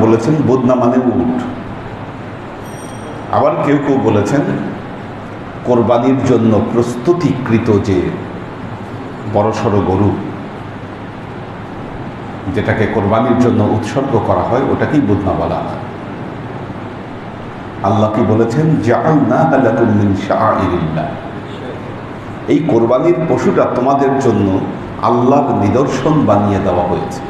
বলেছেন বুদনা মানে উট, আবার কেউ কেউ বলেছেন কোরবানির জন্য প্রস্তুতিকৃত যে বড়সড় গরু যেটাকে কোরবানির জন্য উৎসর্গ করা হয় ওটাকেই বুদনা বলা হয়। আল্লাহ কি বলেছেন, জাআলনাহা লাকুম মিন শাআইরিল্লাহ, এই কোরবানির পশুটা তোমাদের জন্য আল্লাহর নিদর্শন বানিয়ে দেওয়া হয়েছে।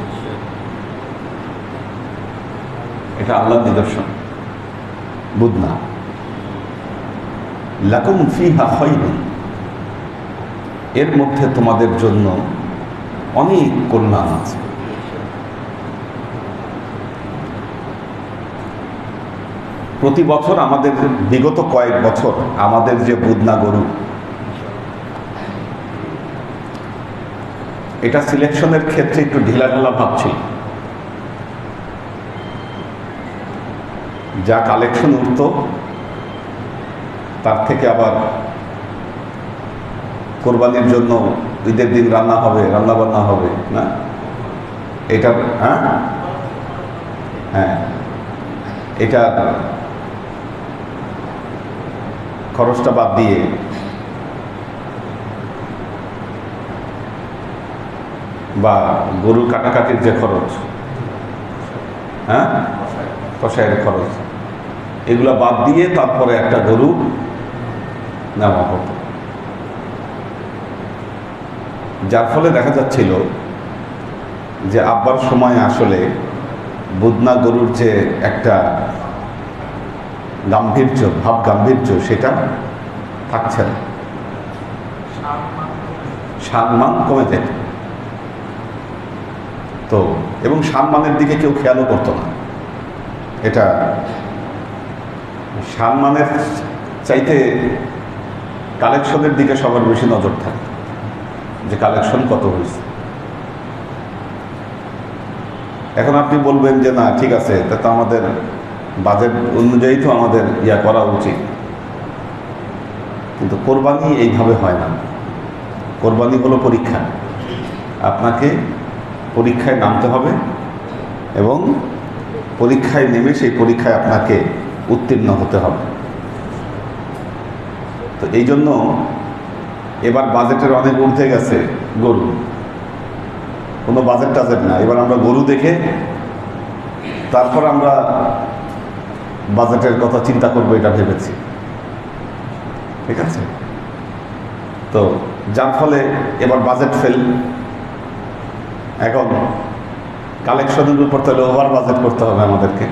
এটা আল্লাহর নিদর্শন বুদনা। লাকুম ফিহা খায়রুন, এর মধ্যে তোমাদের জন্য অনেক কল্যাণ আছে। প্রতি বছর আমাদের বিগত কয়েক বছর আমাদের যে বুদনা গরু, এটা সিলেকশনের ক্ষেত্রে একটু ঢিলাঢালা ভাব ছিল। যা কালেকশন উঠত তার থেকে আবার কোরবানির জন্য ঈদের দিন রান্না বান্না হবে না, এটা হ্যাঁ এটা খরচটা বাদ দিয়ে বা গরু কাটাকাটির যে খরচ, কষায়ের খরচ, এগুলা বাদ দিয়ে তারপরে একটা গরু নেওয়া হতো। যার ফলে দেখা যাচ্ছিল যে আব্বার সময় আসলে বুদনা গরুর যে একটা গাম্ভীর্য সেটা থাকছে না, সম্মান কমে যায়। তো এবং সম্মানের দিকে কেউ খেয়ালও করতো না। এটা সম্মানের চাইতে কালেকশনের দিকে সবার বেশি নজর থাকে, যে কালেকশন কত হয়েছে। এখন আপনি বলবেন যে না ঠিক আছে, তা তো আমাদের বাজেট অনুযায়ী তো আমাদের করা উচিত, কিন্তু কোরবানি এইভাবে হয় না। কোরবানি হলো পরীক্ষা, আপনাকে পরীক্ষায় নামতে হবে এবং পরীক্ষায় নেমে সেই পরীক্ষায় আপনাকে উত্তীর্ণ হতে হবে। তো এই জন্য এবার বাজেটের অনেক ঊর্ধ্বে গেছে গরু, কোনো বাজেট টাজেট না। এবার আমরা গরু দেখে তারপর আমরা বাজেটের কথা চিন্তা করবো, এটা ভেবেছি, ঠিক আছে। তো যার ফলে এবার বাজেট ফেল। এখন কালেকশনের উপর তাহলে ওভার বাজেট করতে হবে আমাদেরকে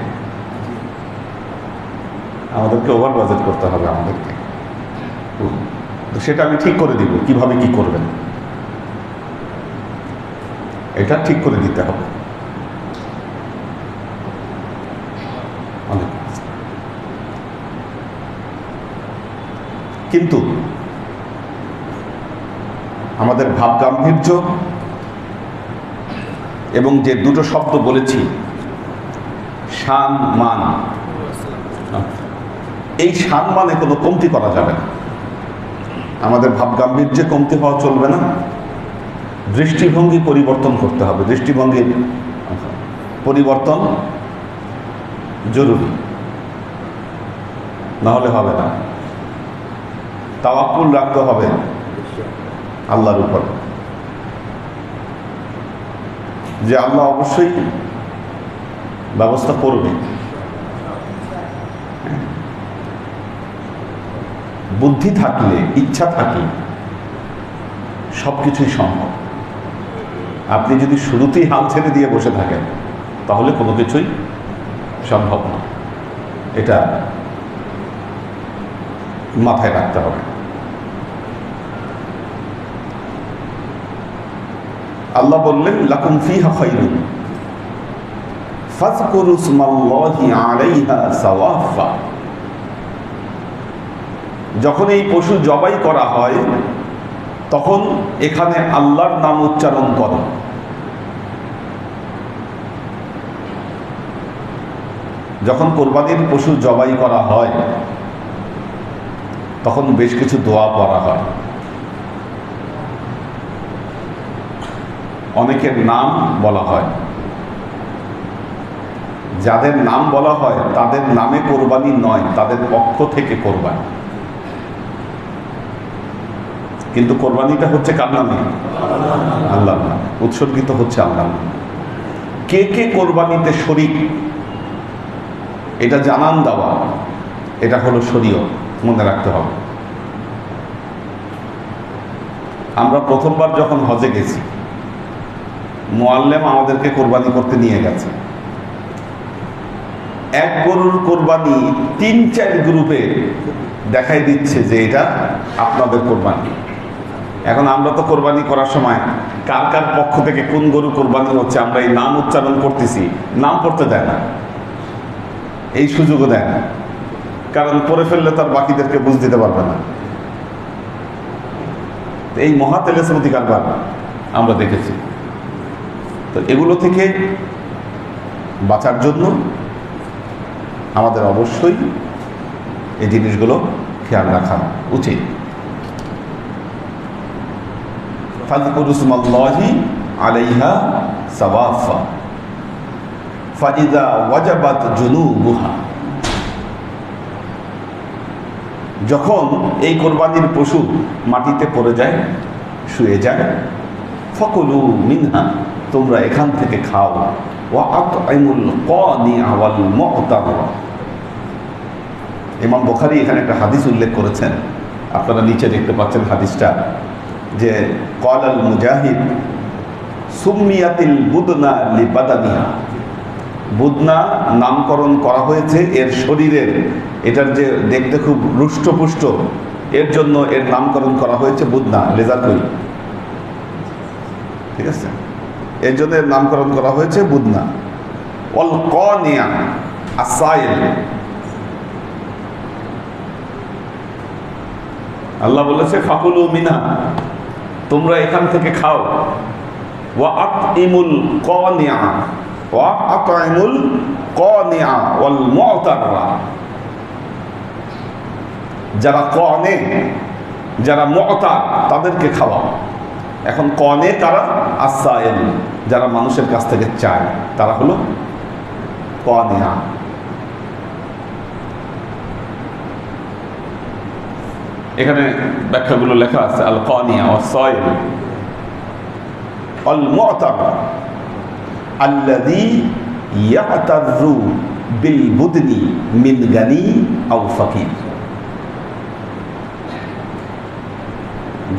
ওভার বাজেট করতে হবে আমাদেরকে। তো সেটা আমি ঠিক করে দিব, কিভাবে কি করবেন এটা ঠিক করে দিতে হবে। কিন্তু আমাদের ভাব গাম্ভীর্য এবং যে দুটো শব্দ বলেছি, শান মান, এই শান মানে কোনো কমতি করা যাবে না। আমাদের ভাব গাম্ভীর্যে কমতি হওয়া চলবে না। দৃষ্টিভঙ্গি পরিবর্তন করতে হবে, দৃষ্টিভঙ্গির পরিবর্তন জরুরি, না হলে হবে না। তাওয়াক্কুল রাখতে হবে আল্লাহর উপর, যে আল্লাহ অবশ্যই ব্যবস্থা করবে। বুদ্ধি থাকলে, ইচ্ছা থাকলে সবকিছুই সম্ভব। আপনি যদি শুরুতেই হাল ছেড়ে দিয়ে বসে থাকেন তাহলে কোনো কিছুই সম্ভব না। এটা মাথায় রাখতে হবে। আল্লাহ বললেন লাকুম ফিহা খায়রুন ফাযকুরু ইসমাল্লাহি আলাইহা সাওয়াফা, যখন এই পশু জবাই করা হয় তখন এখানে আল্লাহর নাম উচ্চারণ করো। যখন কোরবানির পশু জবাই করা হয় তখন বেশ কিছু দোয়া পড়া হয়, অনেকের নাম বলা হয়। যাদের নাম বলা হয় তাদের নামে কোরবানি নয়, তাদের পক্ষ থেকে কোরবানি। কিন্তু কোরবানিটা হচ্ছে কার নামে? আল্লাহর নামে, উৎসর্গিত হচ্ছে আল্লাহর নামে। কে কে কোরবানিতে শরীক এটা জানান দেওয়া, এটা হলো শরীয়ত, মনে রাখতে হবে। আমরা প্রথমবার যখন হজে গেছি, মুআল্লিম আমাদেরকে কোরবানি করতে নিয়ে গেছে। এক গরুর কোরবানি ৩-৪ গ্রুপে দেখাই দিচ্ছে যে এটা আপনাদের কোরবানি। এখন আমরা তো কোরবানি করার সময় কার কার পক্ষ থেকে কোন গরু কোরবানি হচ্ছে আমরা এই নাম উচ্চারণ করতেছি, নাম পড়তে দেয় না, এই সুযোগও দেয় না, কারণ পড়ে ফেললে তার বাকিদেরকে বুঝ দিতে পারবে না। এই মহা তেলেসমতি কারবার আমরা দেখেছি। তো এগুলো থেকে বাঁচার জন্য আমাদের অবশ্যই এই জিনিসগুলো খেয়াল রাখা উচিত। ফাযকুরু ইসমাল্লাহি আলাইহা সাওয়াফা ফাইযা ওয়াজাবাত জুনুবুহা। যখন এই কোরবানির পশু মাটিতে পড়ে যায়, শুয়ে যায়, ফাকুলু মিনহা, তোমরা এখান থেকে খাও। ওয়া আত'ইমুল কানিআ ওয়াল মু'তার। ইমাম বুখারী এখানে একটা হাদিস উল্লেখ করেছেন, আপনারা নিচে দেখতে পাচ্ছেন হাদিসটা, যে ক্বালাল মুজাহিদ সুম্মিয়াতিল বুদনা লিবাদানিহা। বুদনা নামকরণ করা হয়েছে এর শরীরের, এটার যে দেখতে খুব রুষ্টপুষ্ট, এর জন্য এর নামকরণ করা হয়েছে বুদনা, লেজার কই, ঠিক আছে, এর জন্য এর নামকরণ করা হয়েছে বুদনা। ওয়াল কানিয়া আসাইল, আল্লাহ বলেছে ফাকুলু মিনহা, তোমরা এখান থেকে খাও। ওয়া আতইমুল কানিয়া ওয়া আতইমুল কানিয়া ওয়াল মু'তার, যারা কনে, যারা মু'তার তাদেরকে খাওয়াও। এখন কনে তারা আসাইল, যারা মানুষের কাছ থেকে চায় তারা হলো কানিয়া। এখানে ব্যাখ্যাগুলো লেখা আছে, আল কানিয়া ওয়াস সাইল আল মু'তার আল্লাযী ইয়াতারু বিল বুদনি মিন গানি আও ফাকির।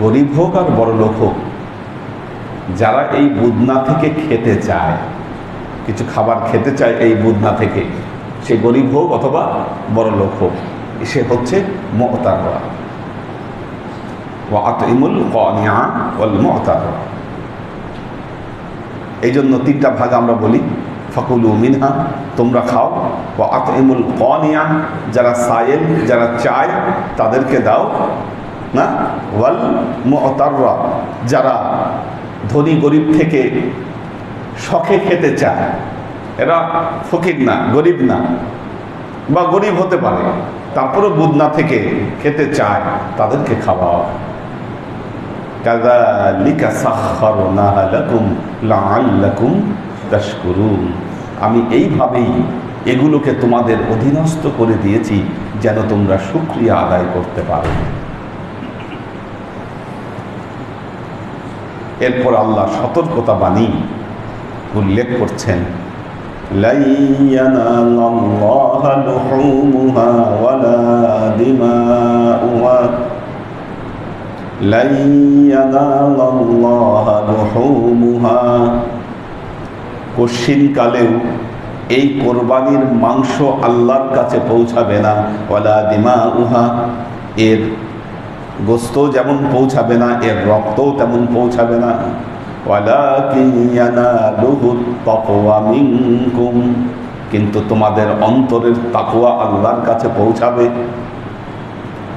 গরিব হোক আর বড় লোক হোক, যারা এই বুদনা থেকে খেতে চায়, কিছু খাবার খেতে চায় এই বুদনা থেকে, সে গরিব হোক অথবা বড় লোক হোক, সে হচ্ছে মু'তার। ওয়া আতইমুল কানিআ ওয়াল মু'তার। এই জন্য 3টা ভাগ আমরা বলি, ফাকুলু মিনহা, তোমরা খাও, ওয়া আতইমুল কানিআ, যারা সায়েল, যারা চায় তাদেরকে দাও না, ওয়াল মু'তার, যারা ধনী গরিব থেকে শখে খেতে চায়, এরা ফকির না, গরিব না, বা গরিব হতে পারে তারপরে বুদনা থেকে খেতে চায়, তাদেরকে খাওয়াও। কাযালিকা সাখখারনাহা লাকুম লাআল্লাকুম তাশকুরুন। আমি এইভাবেই এগুলোকে তোমাদের অধীনস্থ করে দিয়েছি যেন তোমরা শুকরিয়া আদায় করতে পারো। এরপর আল্লাহ সতর্কতা বাণী উল্লেখ করছেন, লাই ইয়ানালাল্লাহা লুহুমুহা ওয়ালা দিমাউহা লাই ইয়ানালাল্লাহা লুহুমুহা। কশিনকালেও এই কোরবানির মাংস আল্লাহর কাছে পৌঁছাবে না, ওয়ালা দিমাউহা, এর গোস্ত যেমন পৌঁছাবে না, এর রক্তও তেমন পৌঁছাবে না। ওয়ালাকিন ইয়ানালুহুত তাকওয়া মিনকুম, কিন্তু তোমাদের অন্তরের তাকওয়া আল্লাহর কাছে পৌঁছাবে।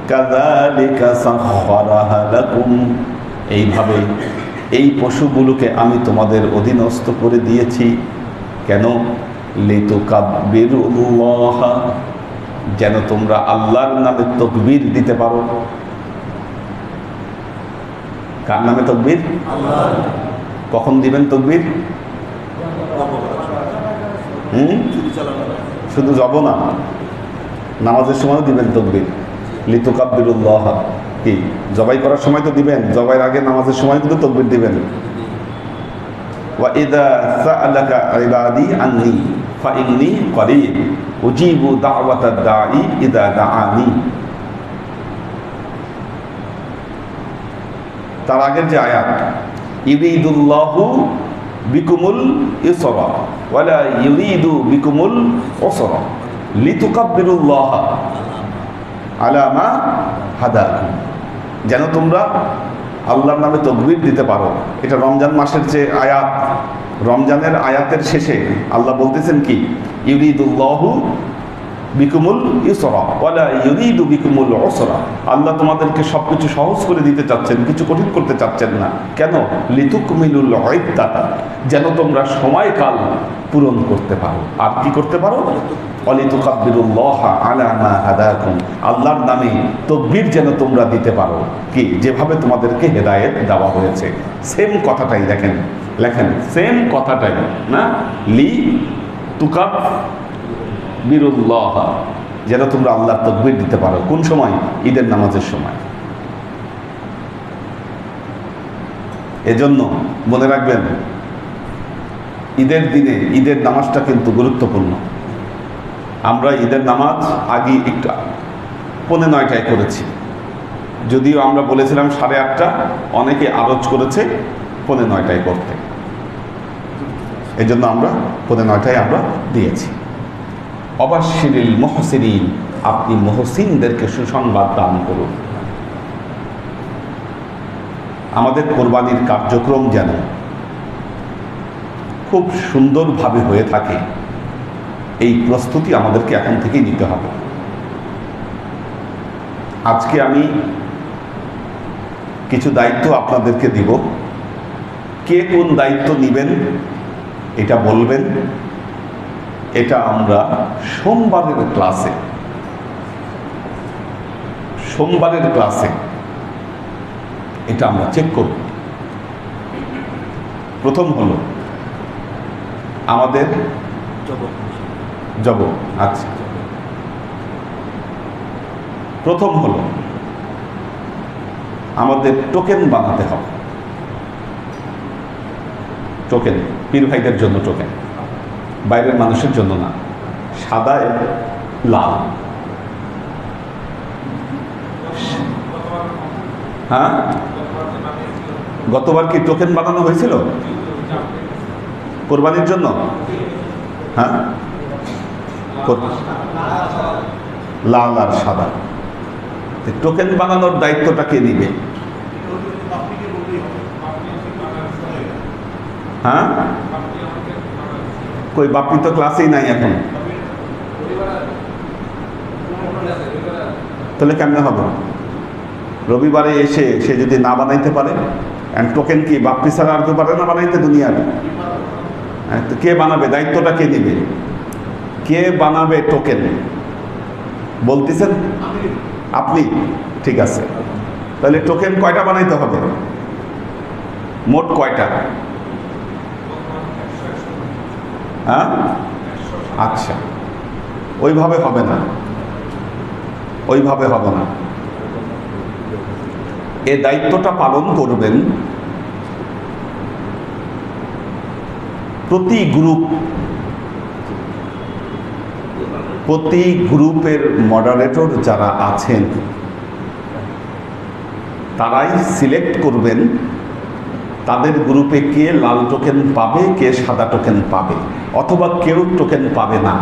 কাযালিকা সাখখারাহা লাকুম, এইভাবে এই পশুগুলোকে আমি তোমাদের অধীনস্থ করে দিয়েছি। কেন? লিতুকাব্বিরুল্লাহ, যেন তোমরা আল্লাহর নামে তাকবীর দিতে পারো। কার নামে তাকবীর? কখন দিবেন তাকবীর? শুধু যাব না, নামাজের সময়ও দিবেন তকবীর, লিতুকাব্বিরুল্লাহ। কি জবাই করার সময় তো দিবেন, জবাইয়ের আগে নামাজের সময় কিন্তু তকবীর দিবেন। ওয়া ইযা সাআলাকা ইবাদি আন্নী ফাইন্নী করিব উজিবু দাওয়াতাদ দাঈ ইযা দাআনি। তার আগের যে আয়াত, ইউরিদুল্লাহু বিকুমুল ইউসরা ওয়ালা ইউরিদু বিকুমুল উসরা লিতুকাব্বিরুল্লাহ আলা মা হাদাকুম, যেন তোমরা আল্লাহর নামে তাকবীর দিতে পারো। এটা রমজান মাসের যে আয়াত, রমজানের আয়াতের শেষে আল্লাহ বলতেছেন কি, ইউরিদুল্লাহু বিকুমুল ইউসরা ওয়ালা ইউরিদু বিকুমুল উসরা, আল্লাহ তোমাদেরকে সবকিছু সহজ করে দিতে চাচ্ছেন, কিছু কঠিন করতে চাচ্ছেন না। কেন? লিতুকমিলুল ইদ্দাত, যেন তোমরা সময়কাল পূরণ করতে পারো। আর কি করতে পারো? ওয়ালিতুকাব্বিরুল্লাহ আলা মা হাদাকুম, আল্লাহর নামে তাকবীর যেন তোমরা দিতে পারো, কি যেভাবে তোমাদেরকে হেদায়েত দেওয়া হয়েছে। সেম কথাটাই দেখেন, লেখেন সেম কথাটাই না, লি তুকাব বিরুল্লাহ, যেন তোমরা আল্লাহর তাকবীর দিতে পারো। কোন সময়? ঈদের নামাজের সময়। এজন্য মনে রাখবেন, ঈদের দিনে ঈদের নামাজটা কিন্তু গুরুত্বপূর্ণ। আমরা ঈদের নামাজ আগে একটু 8:45 করেছি, যদিও আমরা বলেছিলাম 8:30, অনেকে আরজ করেছে 8:45 করতে, এই জন্য আমরা 8:45 আমরা দিয়েছি। অবাশশিরিল মুহসিনিন, আপনি মুহসিনদেরকে সুসংবাদ দান করুন। আমাদের কোরবানির কার্যক্রম যেন খুব সুন্দরভাবে হয়ে থাকে, এই প্রস্তুতি আমাদেরকে এখন থেকেই নিতে হবে। আজকে আমি কিছু দায়িত্ব আপনাদেরকে দিব, কে কোন দায়িত্ব নেবেন এটা বলবেন। এটা আমরা সোমবারের ক্লাসে এটা আমরা চেক করব। প্রথম হলো আমাদের আচ্ছা, প্রথম হলো আমাদের টোকেন বানাতে হবে। টোকেন পীর ভাইদের জন্য, টোকেন বাইরের মানুষের জন্য না, সাদা লাল। হ্যাঁ, গতবার কি টোকেন বানানো হয়েছিল কোরবানির জন্য? হ্যাঁ, লাল আর সাদা। টোকেন বানানোর দায়িত্বটা কে নিবে? হ্যাঁ, কই বাপি তো ক্লাসেই নাই এখন, তাহলে কেমনে হবে? রবিবারে এসে সে যদি না বানাইতে পারে, টোকেন কি বাপ্পি ছাড়া আর কেউ পারে না বানাইতে দুনিয়ার? কে বানাবে? দায়িত্বটা কে নিবে? কে বানাবে টোকেন বলতেছেন? আপনি? ঠিক আছে, তাহলে টোকেন কয়টা বানাইতে হবে? মোট কয়টা? হ্যাঁ, আচ্ছা, ওইভাবে হবে না, ওইভাবে হবে না। এ দায়িত্বটা পালন করবেন প্রতি গ্রুপের মডারেটর যারা আছেন তারাই সিলেক্ট করবেন তাদের গ্রুপে কে লাল টোকেন পাবে, কে সাদা টোকেন পাবে, অথবা কেউ টোকেন পাবে না।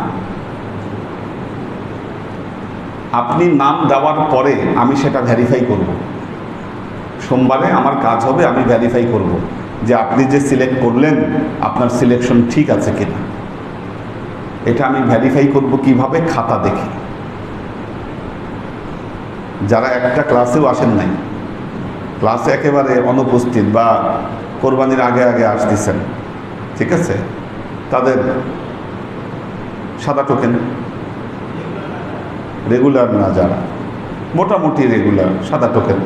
আপনি নাম দেওয়ার পরে আমি সেটা ভেরিফাই করব। সোমবারে আমার কাজ হবে, আমি ভেরিফাই করব যে আপনি যে সিলেক্ট করলেন আপনার সিলেকশন ঠিক আছে কিনা। এটা আমি ভেরিফাই করব কিভাবে? খাতা দেখে। যারা একটা ক্লাসেও আসেন নাই, ক্লাসে একেবারে অনুপস্থিত বা কোরবানির আগে আগে আসতেছেন, ঠিক আছে, তাদের সাদা টোকেন। রেগুলার না, যারা মোটামুটি রেগুলার, সাদা টোকেন।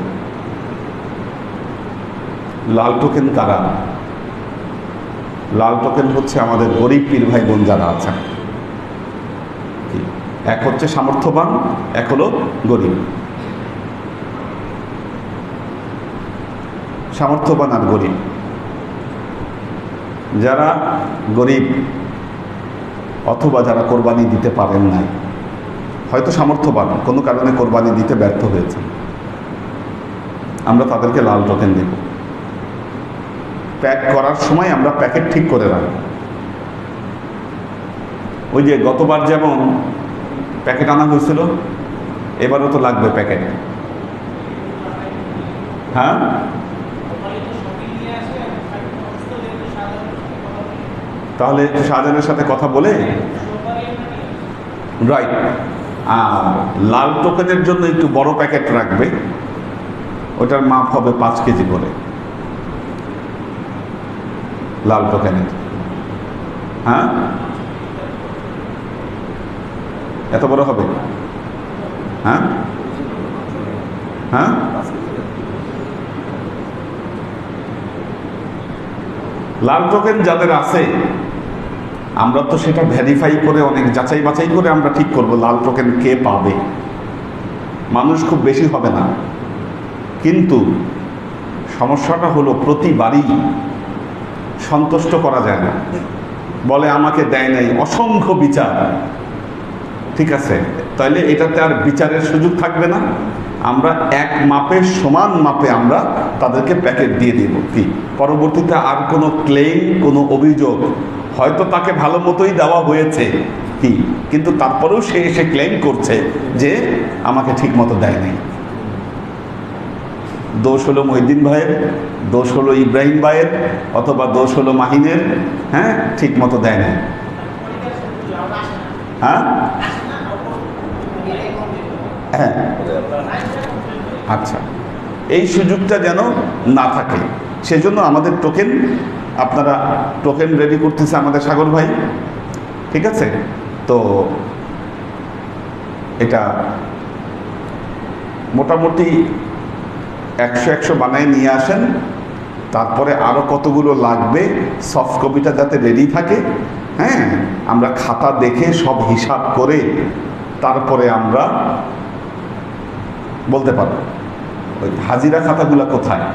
লাল টোকেন কারা? লাল টোকেন হচ্ছে আমাদের গরিব পীর ভাই বোন যারা আছেন, কি, এক হচ্ছে সামর্থ্যবান, এক হলো গরিব। সামর্থ্যবান আর গরিব। যারা গরিব অথবা যারা কোরবানি দিতে পারেন নাই, হয়তো সামর্থ্যবান, কোনো কারণে কোরবানি দিতে ব্যর্থ হয়েছে, আমরা তাদেরকে লাল টোকেন দেব। প্যাক করার সময় আমরা প্যাকেট ঠিক করে রাখবো। ওই যে গতবার যেমন প্যাকেট আনা হয়েছিল, এবারও তো লাগবে প্যাকেট। হ্যাঁ, তাহলে শাহজাহানের সাথে কথা বলে, রাইট। আর লাল টোকেনের জন্য একটু বড় প্যাকেট রাখবে, ওটার মাপ হবে 5 কেজি করে লাল টোকেনের। হ্যাঁ, এত বড় হবে? হ্যাঁ হ্যাঁ, লাল টোকেন যাদের আছে, আমরা তো সেটা ভেরিফাই করে, অনেক যাচাই বাছাই করে আমরা ঠিক করব লাল টোকেন কে পাবে। মানুষ খুব বেশি হবে না, কিন্তু সমস্যাটা হলো প্রতিবারই সন্তুষ্ট করা যায় না। বলে আমাকে দেয় নাই, অসংখ্য বিচার। ঠিক আছে, তাহলে এটাতে আর বিচারের সুযোগ থাকবে না। আমরা এক মাপে, সমান মাপে আমরা তাদেরকে প্যাকেট দিয়ে দিব। কি পরবর্তীতে আর কোনো ক্লেম, কোনো অভিযোগ, হয়তো তাকে ভালো মতোই দেওয়া হয়েছে কি, কিন্তু তারপরেও সে এসে ক্লেম করছে যে আমাকে ঠিক মতো দেয়নি। দোষ হলো মহিউদ্দিন ভাইয়ের, দোষ হলো ইব্রাহিম ভাইয়ের, অথবা দোষ হলো মাহিনের। হ্যাঁ, ঠিক মতো দেয় না। হ্যাঁ হ্যাঁ, আচ্ছা, এই সুযোগটা যেন না থাকে, সেজন্য আমাদের টোকেন, আপনারা টোকেন রেডি করতেছে আমাদের সাগর ভাই। ঠিক আছে, তো এটা মোটামুটি 100 বানায় নিয়ে আসেন। তারপরে আরও কতগুলো লাগবে, সফট কপিটা যাতে রেডি থাকে। হ্যাঁ, আমরা খাতা দেখে সব হিসাব করে তারপরে আমরা বলতে পারবো। ওই হাজিরা খাতাগুলা কোথায়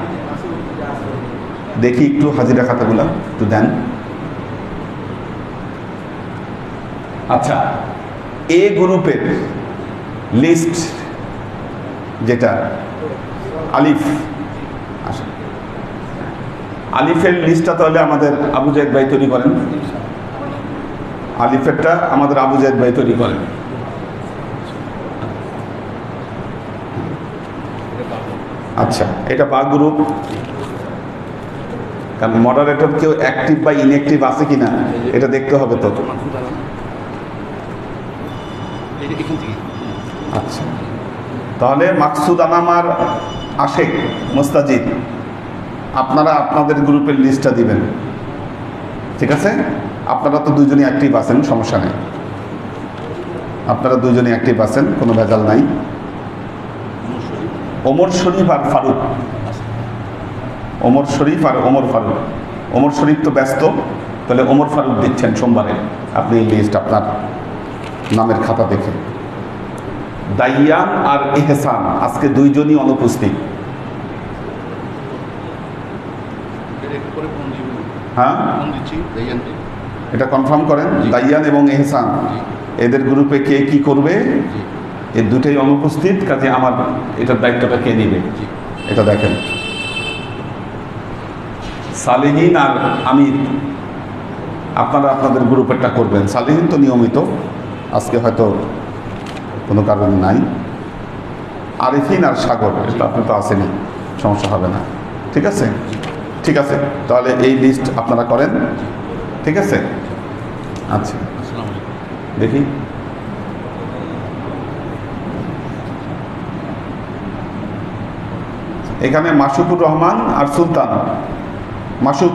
দেখি একটু, হাজিরা খাতাগুলা একটু দেন। আচ্ছা, এ গ্রুপের লিস্ট যেটা আলিফ, আচ্ছা, আলিফের লিস্টটা তাহলে আমাদের আবু জায়েদ ভাই তৈরি করেন। আলিফেরটা আমাদের আবু জায়েদ ভাই তৈরি করেন। আচ্ছা, এটা বা গ্রুপ, কারণ মডারেটর কেউ অ্যাক্টিভ বা ইনঅ্যাক্টিভ আছে কিনা এটা দেখতে হবে তো। আচ্ছা, তাহলে মাকসুদ আনামার, আশেক, মুস্তাজিদ, আপনারা আপনাদের গ্রুপের লিস্টটা দিবেন। ঠিক আছে, আপনারা তো দুজনই অ্যাক্টিভ আছেন, সমস্যা নেই। আপনারা দুজনই অ্যাক্টিভ আছেন, কোনো ভেজাল নাই। ওমর শরীফ আর ফারুক, ওমর শরীফ আর ওমর ফারুক। ওমর শরীফ তো ব্যস্ত, তাহলে ওমর ফারুক দিচ্ছেন সোমবারে আপনি এই লিস্ট আপনার নামের খাতা দেখে। দাইয়ান আর ইহসান আজকে দুইজনই অনুপস্থিত। হ্যাঁ, এটা কনফার্ম করেন। দাইয়ান এবং ইহসান, এদের গ্রুপে কে কি করবে, এই দুটোই অনুপস্থিত, কাজে আমার এটার দায়িত্বটা কে নিবে এটা দেখেন। সালেহীন আর আমির, আপনারা আপনাদের গ্রুপেরটা করবেন। সালেহীন তো নিয়মিত, আজকে হয়তো কোনো কারণ নাই। আরিফিন আর সাগর, এটা আপনি তো আসেনি, সমস্যা হবে না। ঠিক আছে, ঠিক আছে, তাহলে এই লিস্ট আপনারা করেন। ঠিক আছে, আচ্ছা, দেখি। এখানে মাসুকুর রহমান আর সুলতান। মাসুক,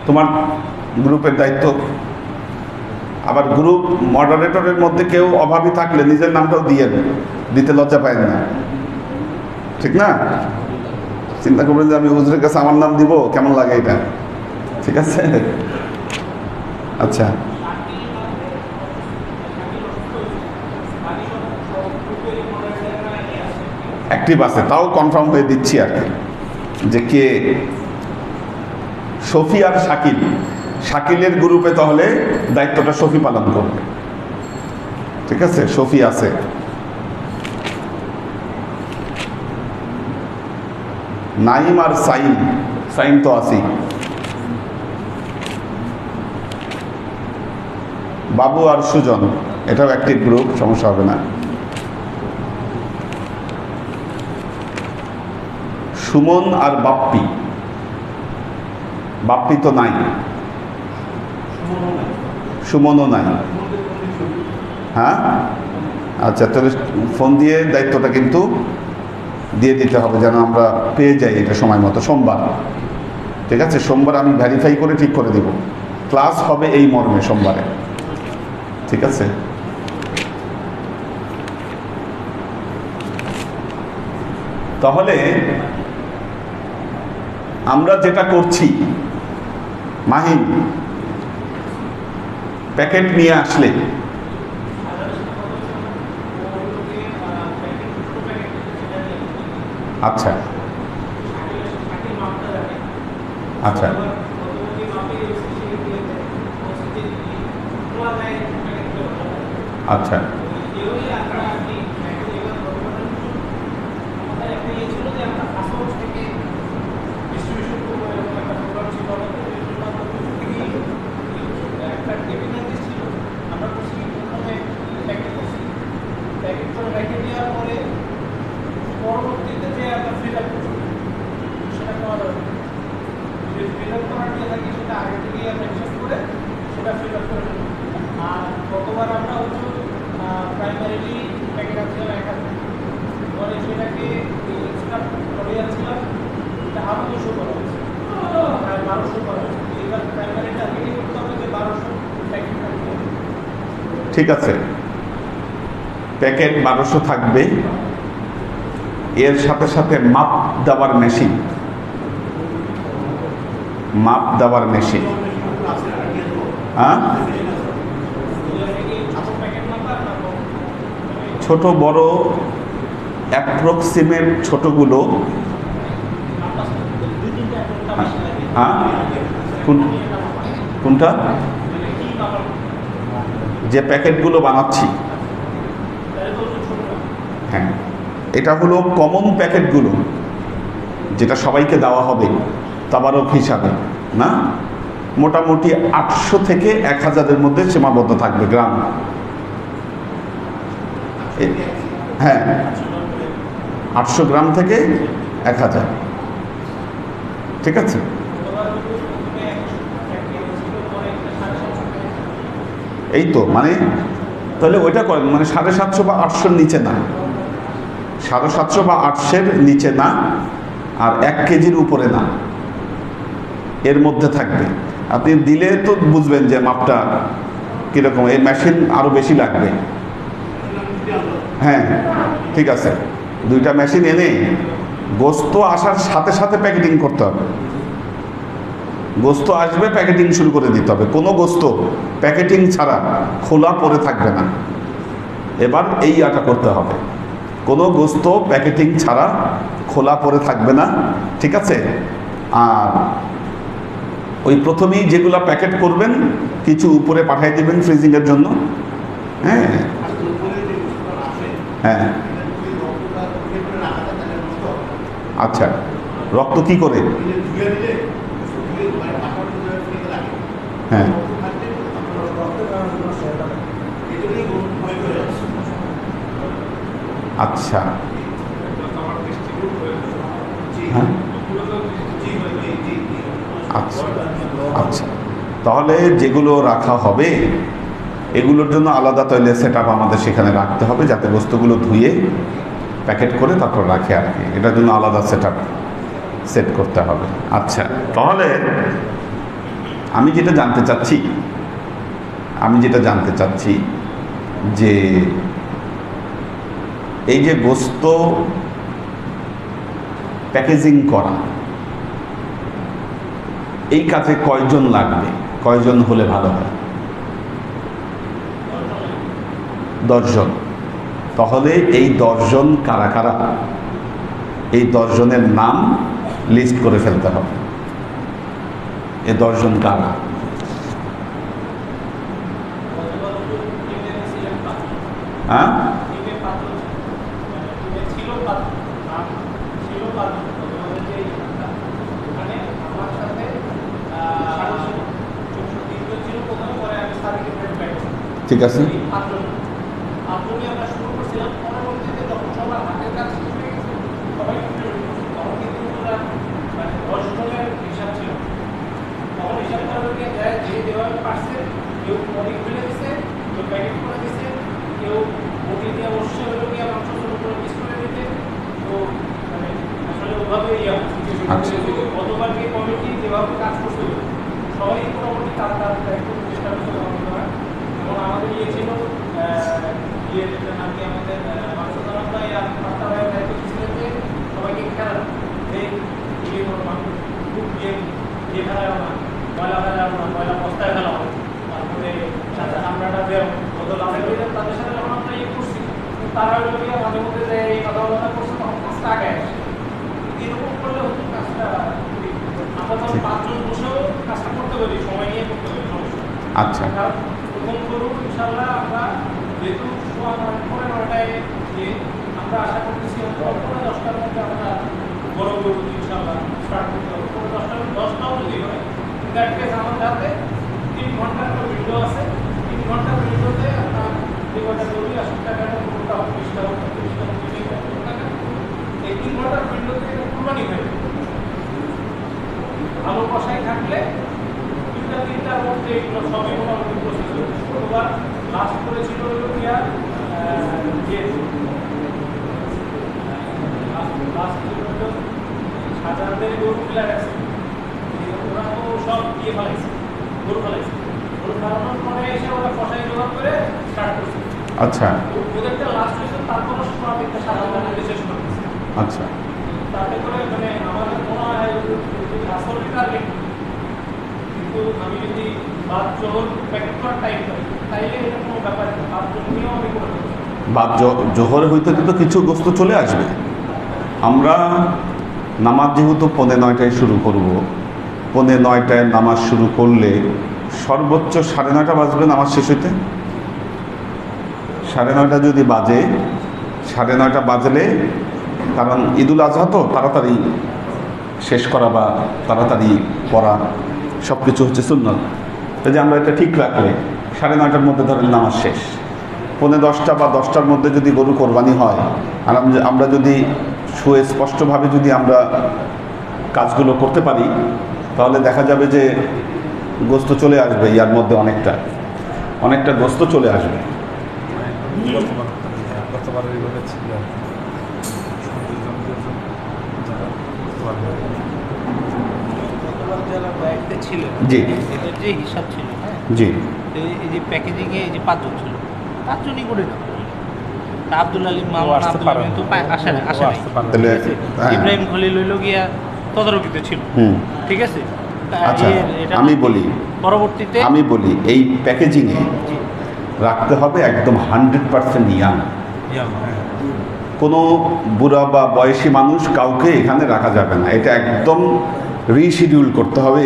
তোমার গ্রুপের দায়িত্ব। আবার গ্রুপ মডারেটরের মধ্যে কেউ অভাবী থাকলে নিজের নামটাও দিয়ে দিতে লজ্জা পায় না, ঠিক না? চিন্তা করবেন যে আমি হুজুরের কাছে আমার নাম দিব, কেমন লাগে এটা। ঠিক আছে, আচ্ছা, অ্যাক্টিভ আছে, তাও কনফার্ম হয়ে দিচ্ছি আর কি, যে কে শফি আর শাকিল। শাকিলের গ্রুপে তাহলে দায়িত্বটা শফি পালন করবে, ঠিক আছে? শফি আছে। নাইম আর সাইম, সাইম তো আছেই। বাবু আর সুজন, এটাও অ্যাক্টিভ গ্রুপ, সমস্যা হবে না। সুমন আর বাপ্পি, বাপ্পি তো নাই, সুমনও নাই। হ্যাঁ আচ্ছা, তাহলে ফোন দিয়ে দায়িত্বটা কিন্তু দিয়ে দিতে হবে, যেন আমরা পেয়ে যাই এটা সময় মতো। সোমবার, ঠিক আছে? সোমবার আমি ভেরিফাই করে ঠিক করে দিব। ক্লাস হবে এই মর্মে সোমবারে, ঠিক আছে? তাহলে আমরা যেটা করছি, মাহিম প্যাকেট নিয়ে আসলে আচ্ছা আচ্ছা আচ্ছা ঠিক আছে, প্যাকেট 1200 থাকবে। এর সাথে সাথে মাপ দেওয়ার মেশিন, মাপ দেওয়ার মেশিন। হ্যাঁ, ছোট বড় অ্যাপ্রক্সিমেট ছোটগুলো। হ্যাঁ, কোনটা? যে প্যাকেটগুলো বানাচ্ছি, হ্যাঁ, এটা হলো কমন প্যাকেটগুলো, যেটা সবাইকে দেওয়া হবে তাবারক হিসাবে, না? মোটামুটি 800 থেকে 1000-এর মধ্যে সীমাবদ্ধ থাকবে গ্রাম। হ্যাঁ, 800 গ্রাম থেকে 1000, ঠিক আছে? এই তো, মানে তাহলে ওইটা করেন, মানে 750 বা 800-র নিচে না, 750 বা 800-এর নিচে না, আর 1 কেজির উপরে না, এর মধ্যে থাকবে। আপনি দিলে তো বুঝবেন যে মাপটা কীরকম। এই মেশিন আরও বেশি লাগবে। হ্যাঁ ঠিক আছে, 2টা মেশিন এনে গোস্ত আসার সাথে সাথে প্যাকেটিং করতে হবে। গোস্ত আসবে, প্যাকেটিং শুরু করে দিতে হবে। কোনো গোস্ত প্যাকেটিং ছাড়া খোলা পড়ে থাকবে না। এবার এই আটা করতে হবে, কোনো গোস্ত প্যাকেটিং ছাড়া খোলা পড়ে থাকবে না, ঠিক আছে? আর ওই প্রথমেই যেগুলো প্যাকেট করবেন কিছু উপরে পাঠিয়ে দেবেন ফ্রিজিংয়ের জন্য। হ্যাঁ হ্যাঁ, আচ্ছা, রক্ত কি করে? হ্যাঁ, আচ্ছা, হ্যাঁ, আচ্ছা আচ্ছা। তাহলে যেগুলো রাখা হবে এগুলোর জন্য আলাদা তাহলে সেট আপ আমাদের সেখানে রাখতে হবে, যাতে বস্তুগুলো ধুয়ে প্যাকেট করে তারপর রাখে আর কি। এটার জন্য আলাদা সেট করতে হবে। আচ্ছা, তাহলে আমি যেটা জানতে চাচ্ছি যে এই যে গোস্ত প্যাকেজিং করা, এই কাজে কয়জন লাগবে? কয়জন হলে ভালো হয়? 10 জন। তাহলে এই 10 জন কারা কারা? এই 10 জনের নাম লিস্ট করে ফেলতে হবে। এই 10 জন কারা? হ্যাঁ, ঠিক আছে। গতকালকে কমিটি যেভাবে কাজ করতে সবাই মোটামুটি তার একটু চেষ্টা করতে করা। এবং আমাদের ইয়ে ছিল ইয়ের নাকি আমাদের দায়িত্ব ছিলেন যে সবাইকে খেলা ইয়ে খুব ইয়ে খেলাও না, ময়লা ফেলাও না, ময়লা বস্তায় ফেলা হবে। তারপরে আমরাটা দেও বদল তাদের সাথে যখন আমরা ইয়ে করছি তারা হলো গিয়ে মাঝে মধ্যে যে এই কথা বলা করছে তখন কাজটা আগে আসে। এরকম করলে হতো কাজটা আমরা তখন 5 জন বসেও কাজটা করতে পারি, সময় নিয়ে করতে পারি, সমস্যা। আচ্ছা, প্রথম করুন ইনশাল্লাহ। আমরা যেহেতু 9:30টায় যে আমরা আশা করতেছি 10টার মধ্যে আমরা বড় করবো ইনশাল্লাহ স্টার্ট করতে হবে। 10টাও যদি হয় দ্যাট কেস আমাদের হাতে 3 ঘন্টার একটা উইন্ডো আছে। 3 ঘন্টার উইন্ডোতে আপনার যে কটা জরুরি 80 টাকাটা পুরোটা 20টা 30টা টাকা এই 3 ঘন্টার উইন্ডোতে কুরবানি হয়ে যাবে। ভালো কষাই থাকলে 3টার মধ্যে এগুলো সবই মোটামুটি প্রসেস হয়েছে। গতবার লাস্ট করেছিল ইয়া সাধারণদের গরু পিলার আছে, ওরা তো সব দিয়ে ফেলাইছে, গরু ফেলাইছে। গরু ফেলানোর পরে এসে ওরা কষাই জোগাড় করে স্টার্ট করছে। আচ্ছা, ওদেরটা লাস্ট হয়েছে, তারপরে একটা সাধারণদের শেষ করতেছে। আচ্ছা, তাতে করে মানে আমাদের মনে হয় আসলে টার্গেট, কিন্তু আমি যদি 5 জোহর প্যাকেট করার টাইম পাই তাইলে এটা কোনো ব্যাপার না। 5 জন নিয়েও আমি করে দেবো। বাদ জোহর হইতে তো কিছু গোস্ত চলে আসবে। আমরা নামাজ যেহেতু 9:15টায় শুরু করব, 9:15টায় নামাজ শুরু করলে সর্বোচ্চ 9:30 বাজবে নামাজ শেষ হইতে। 9:30 যদি বাজে, 9:30 বাজলে, কারণ ঈদুল আজহা তো তাড়াতাড়ি শেষ করা বা তাড়াতাড়ি পড়া সব কিছু হচ্ছে সুন্নত। তাই যে আমরা এটা ঠিক রাখলে 9:30টার মধ্যে ধরেন নামাজ শেষ। 9:45 বা 10টার মধ্যে যদি গরু কোরবানি হয়, আর আমরা যদি সুস্পষ্টভাবে যদি আমরা কাজগুলো করতে পারি, তাহলে দেখা যাবে যে গোস্ত চলে আসবে, ইয়ার মধ্যে অনেকটা গোস্ত চলে আসবে। ছিল জি, এদের যে হিসাব ছিল, হ্যাঁ জি, এই যে প্যাকেজিংয়ে এই যে 5 জন ছিল, 5 জনই করে না। আব্দুল আলিম তো আসে না, তাহলে ইব্রাহিম খলিল হইল গিয়া তদারকিতে ছিল, ঠিক আছে। আচ্ছা, আমি বলি এই প্যাকেজিংয়ে রাখতে হবে একদম 100% ইয়াং। কোনো বুড়া বা বয়সী মানুষ কাউকে এখানে রাখা যাবে না। এটা একদম রিশিডিউল করতে হবে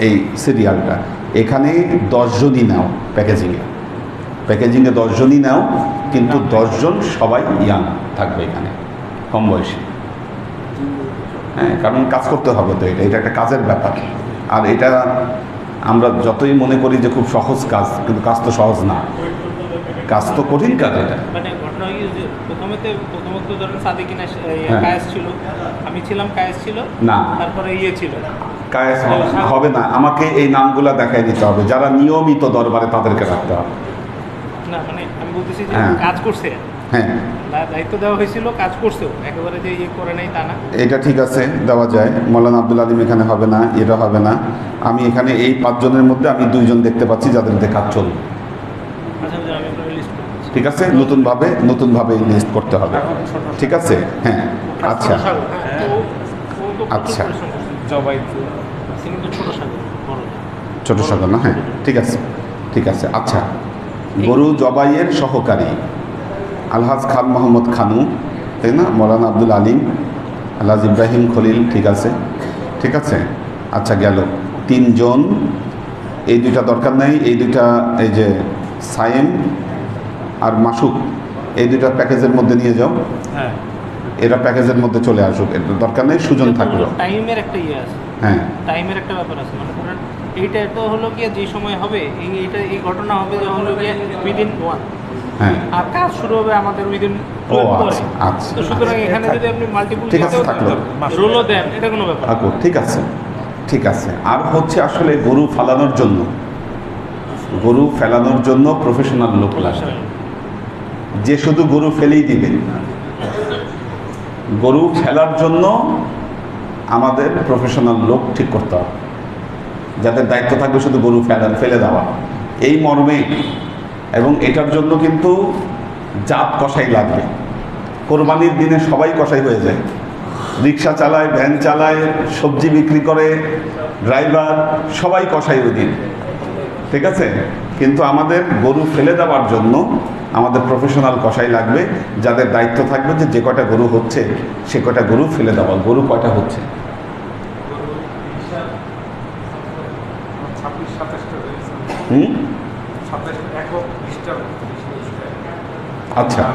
এই সিরিয়ালটা। এখানে 10 জনই নাও প্যাকেজিংয়ে 10 জনই নাও, কিন্তু 10 জন সবাই ইয়াং থাকবে এখানে, কম বয়সী। হ্যাঁ, কারণ কাজ করতে হবে তো, এটা একটা কাজের ব্যাপার। আর এটা আমরা যতই মনে করি যে খুব সহজ কাজ, কিন্তু কাজ তো সহজ না, কাজ তো কঠিন কাজ। এটা মানে ঘটনা হয়ে যে প্রথমত ধরেন সাদিকিনা কায়েস ছিল, আমি ছিলাম, কায়েস ছিল না, তারপরে ছিল কায়েস হবে না। আমাকে এই নামগুলা দেখাই দিতে হবে, যারা নিয়মিত দরবারে তাদেরকে রাখতে হবে। না মানে আমি বলতেছি যে কাজ করছে, হ্যাঁ দায়িত্ব দেওয়া হয়েছিল, কাজ করছেও, একেবারে যে ইয়ে করে নাই তা না। এটা ঠিক আছে, দেওয়া যায়। মৌলানা আব্দুল আলিম এখানে হবে না, এটা হবে না। আমি এখানে এই 5 জনের মধ্যে আমি 2 জন দেখতে পাচ্ছি যাদের কাজ চলবে। ঠিক আছে, নতুনভাবে লিস্ট করতে হবে। ঠিক আছে, হ্যাঁ, আচ্ছা আচ্ছা, ছোট সাগর না, হ্যাঁ ঠিক আছে। আচ্ছা, গরু জবাইয়ের সহকারী আলহাজ খান মোহাম্মদ খানু, তাই না, মৌলানা আব্দুল আলিম, আলহাজ ইব্রাহিম খলিল, ঠিক আছে, ঠিক আছে। আচ্ছা, গেল 3 জন। এই দুইটা দরকার নেই, এই দুইটা, এই যে সায়েম আর মাসুক, এই দুইটা প্যাকেজের মধ্যে নিয়ে যাও। হ্যাঁ, এরা প্যাকেজের মধ্যে চলে আসুক, এটা দরকার নেই, সুজন থাকলো। টাইমের একটা ইয়ে আছে, হ্যাঁ, টাইমের একটা ব্যাপার আছে, মানে ধরেন এইটা তো হলো গিয়ে যে সময় হবে, এই ঘটনা হবে যে হলো গিয়ে উইদিন 1, হ্যাঁ, আর কাজ শুরু হবে আমাদের উইদিন ও 12 পরে। আচ্ছা, আচ্ছা, তো সুতরাং এখানে যদি আপনি মাল্টিপল ঠিক আছে, থাকলো। রোলও দেন, এটা কোনো ব্যাপার না। থাকো, ঠিক আছে, ঠিক আছে। আর হচ্ছে আসলে গরু ফালানোর জন্য, গরু ফেলানোর জন্য প্রফেশনাল লোক লাগবে, যে শুধু গরু ফেলেই দিবে। গরু ফেলার জন্য আমাদের প্রফেশনাল লোক ঠিক করতে হবে, যাদের দায়িত্ব থাকবে শুধু গরু ফেলে দেওয়া, এই মর্মে। এবং এটার জন্য কিন্তু জাত কসাই লাগবে। কোরবানির দিনে সবাই কসাই হয়ে যায়, রিক্সা চালায়, ভ্যান চালায়, সবজি বিক্রি করে, ড্রাইভার, সবাই কসাই ওই দিন, ঠিক আছে। কিন্তু আমাদের গরু ফেলে দেওয়ার জন্য আমাদের প্রফেশনাল কসাই লাগবে, যাদের দায়িত্ব থাকবে যে যে কয়টা গরু হচ্ছে সে কয়টা গরু ফেলে দেওয়া। গরু কয়টা হচ্ছে? 27 আচ্ছা,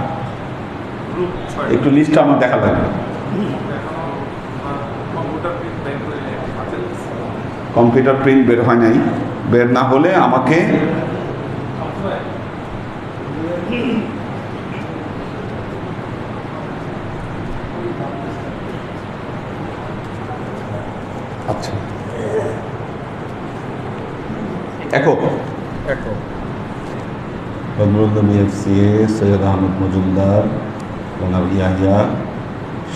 একটু লিস্টটা আমার দেখা লাগবে। কম্পিউটার প্রিন্ট বের হয় নাই, বের না হলে আমাকে আচ্ছা একক বদরুদ্দিন এফসিএ, সৈয়দ আহমদ মজুমদার, জনাব ইয়াহিয়া,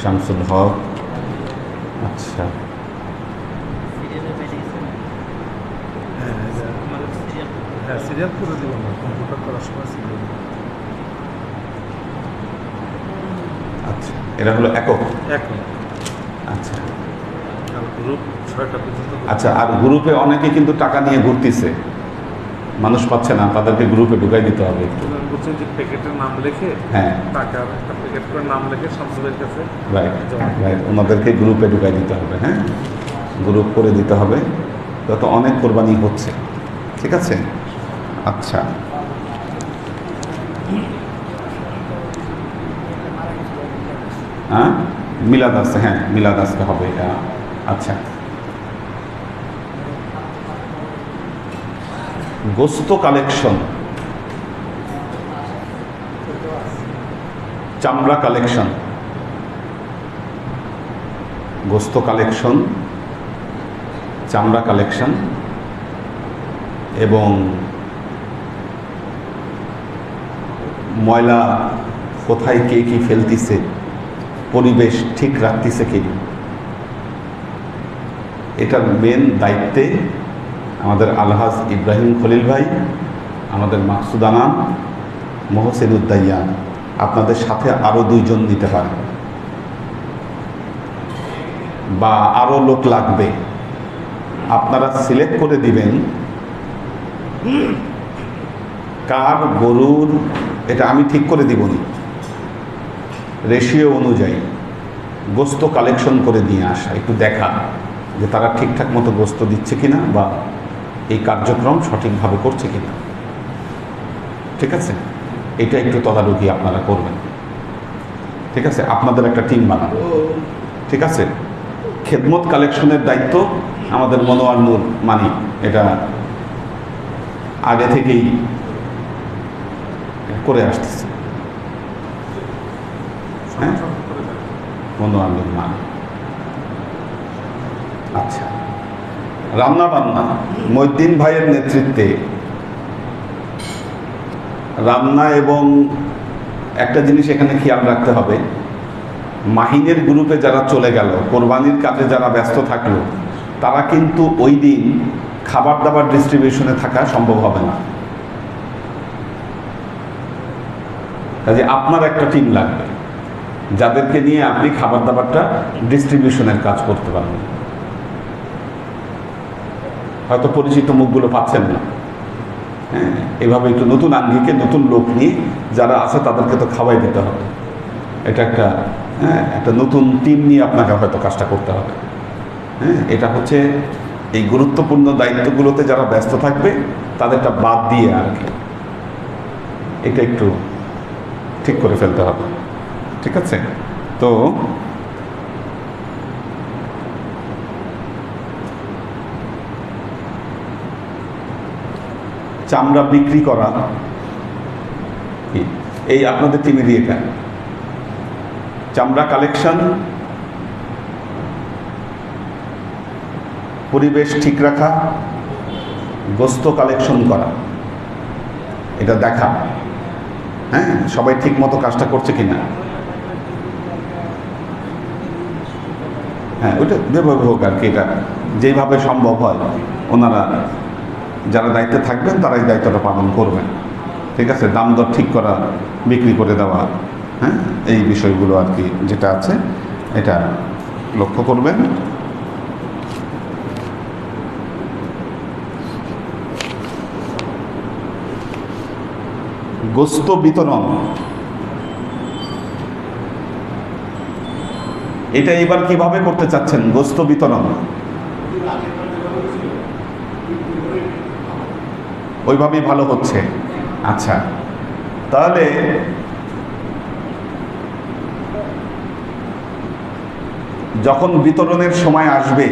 শামসুল হক। আচ্ছা, সিরিয়াল করে দিব না, কম্পিউটার করার সময় সিরিয়াল। আচ্ছা, এরা হলো একক। আচ্ছা, আর গ্রুপ 6টা পর্যন্ত। আচ্ছা, আর গ্রুপে অনেকে কিন্তু টাকা নিয়ে ঘুরতেছে, মানুষ পাচ্ছে না, তাদেরকে গ্রুপে ঢুকাই দিতে হবে একটু। বলছেন যে প্যাকেটের নাম লিখে, হ্যাঁ, টাকার একটা প্যাকেট করে নাম লিখে শামসুলের কাছে, রাইট রাইট, ওনাদেরকে গ্রুপে ঢুকাই দিতে হবে। হ্যাঁ, গ্রুপ করে দিতে হবে, যত অনেক কোরবানি হচ্ছে, ঠিক আছে। আচ্ছা, হ্যাঁ, মিলাদ আছে, হ্যাঁ মিলাদ আজকে হবে এটা। আচ্ছা, গোস্ত কালেকশন, চামড়া কালেকশন, গোস্ত কালেকশন, চামড়া কালেকশন, এবং ময়লা কোথায় কে কি ফেলতিছে, পরিবেশ ঠিক রাখতেছে কে, এটার মেন দায়িত্বে আমাদের আলহাজ ইব্রাহিম খলিল ভাই, আমাদের মাকসুদ আনাম, মোহসেন উদ্দাইয়ান, আপনাদের সাথে আরও 2 জন দিতে পারেন বা আরও লোক লাগবে। আপনারা সিলেক্ট করে দিবেন কার গরুর, এটা আমি ঠিক করে দিবনি, রেশিও অনুযায়ী গোস্ত কালেকশন করে দিয়ে আসা, একটু দেখা যে তারা ঠিকঠাক মতো গোস্ত দিচ্ছে কিনা বা এই কার্যক্রম সঠিকভাবে করছে কিনা, ঠিক আছে। এটা একটু তদারকি আপনারা করবেন, ঠিক আছে। আপনাদের একটা টিম বানান, ঠিক আছে। খেদমত কালেকশনের দায়িত্ব আমাদের মনোয়ার নূর মানি, এটা আগে থেকেই করে আসতেছে, হ্যাঁ, মনোয়ার নূর মানি। আচ্ছা, রান্না বান্না মহিউদ্দিন ভাইয়ের নেতৃত্বে রান্না, এবং একটা জিনিস এখানে খেয়াল রাখতে হবে, মাহিনের গ্রুপে যারা চলে গেল, কোরবানির কাজে যারা ব্যস্ত থাকলো, তারা কিন্তু ওই দিন খাবার দাবার ডিস্ট্রিবিউশনে থাকা সম্ভব হবে না। কাজে আপনার একটা টিম লাগবে, যাদেরকে নিয়ে আপনি খাবার দাবারটা ডিস্ট্রিবিউশনের কাজ করতে পারবেন। হয়তো পরিচিত মুখগুলো পাচ্ছেন না, হ্যাঁ, এভাবে একটু নতুন আঙ্গিকে নতুন লোক নিয়ে যারা আছে তাদেরকে তো খাওয়াই দিতে হবে, এটা একটা হ্যাঁ, একটা নতুন টিম নিয়ে আপনাকে হয়তো কাজটা করতে হবে। হ্যাঁ, এটা হচ্ছে এই গুরুত্বপূর্ণ দায়িত্বগুলোতে যারা ব্যস্ত থাকবে তাদেরটা বাদ দিয়ে আর কি এটা একটু ঠিক করে ফেলতে হবে। ঠিক আছে? তো চামড়া বিক্রি করা এই আপনাদের টিমেরই এটা, চামড়া কালেকশন, পরিবেশ ঠিক রাখা, গোস্ত কালেকশন করা, এটা দেখা, হ্যাঁ সবাই ঠিক মতো কাজটা করছে কিনা। হ্যাঁ ওইটা যেভাবে হোক আর কি, এটা যেভাবে সম্ভব হয় ওনারা যারা দায়িত্বে থাকবেন তারা এই দায়িত্বটা পালন করবেন। ঠিক আছে? দাম দর ঠিক করা, বিক্রি করে দেওয়া, হ্যাঁ এই বিষয়গুলো আর কি যেটা আছে এটা লক্ষ্য করবেন। গোস্ত বিতরণ, এটা এবার কিভাবে করতে চাচ্ছেন? গোস্ত বিতরণ ওইভাবেই ভালো হচ্ছে। আচ্ছা, তাহলে যখন বিতরণের সময় আসবে,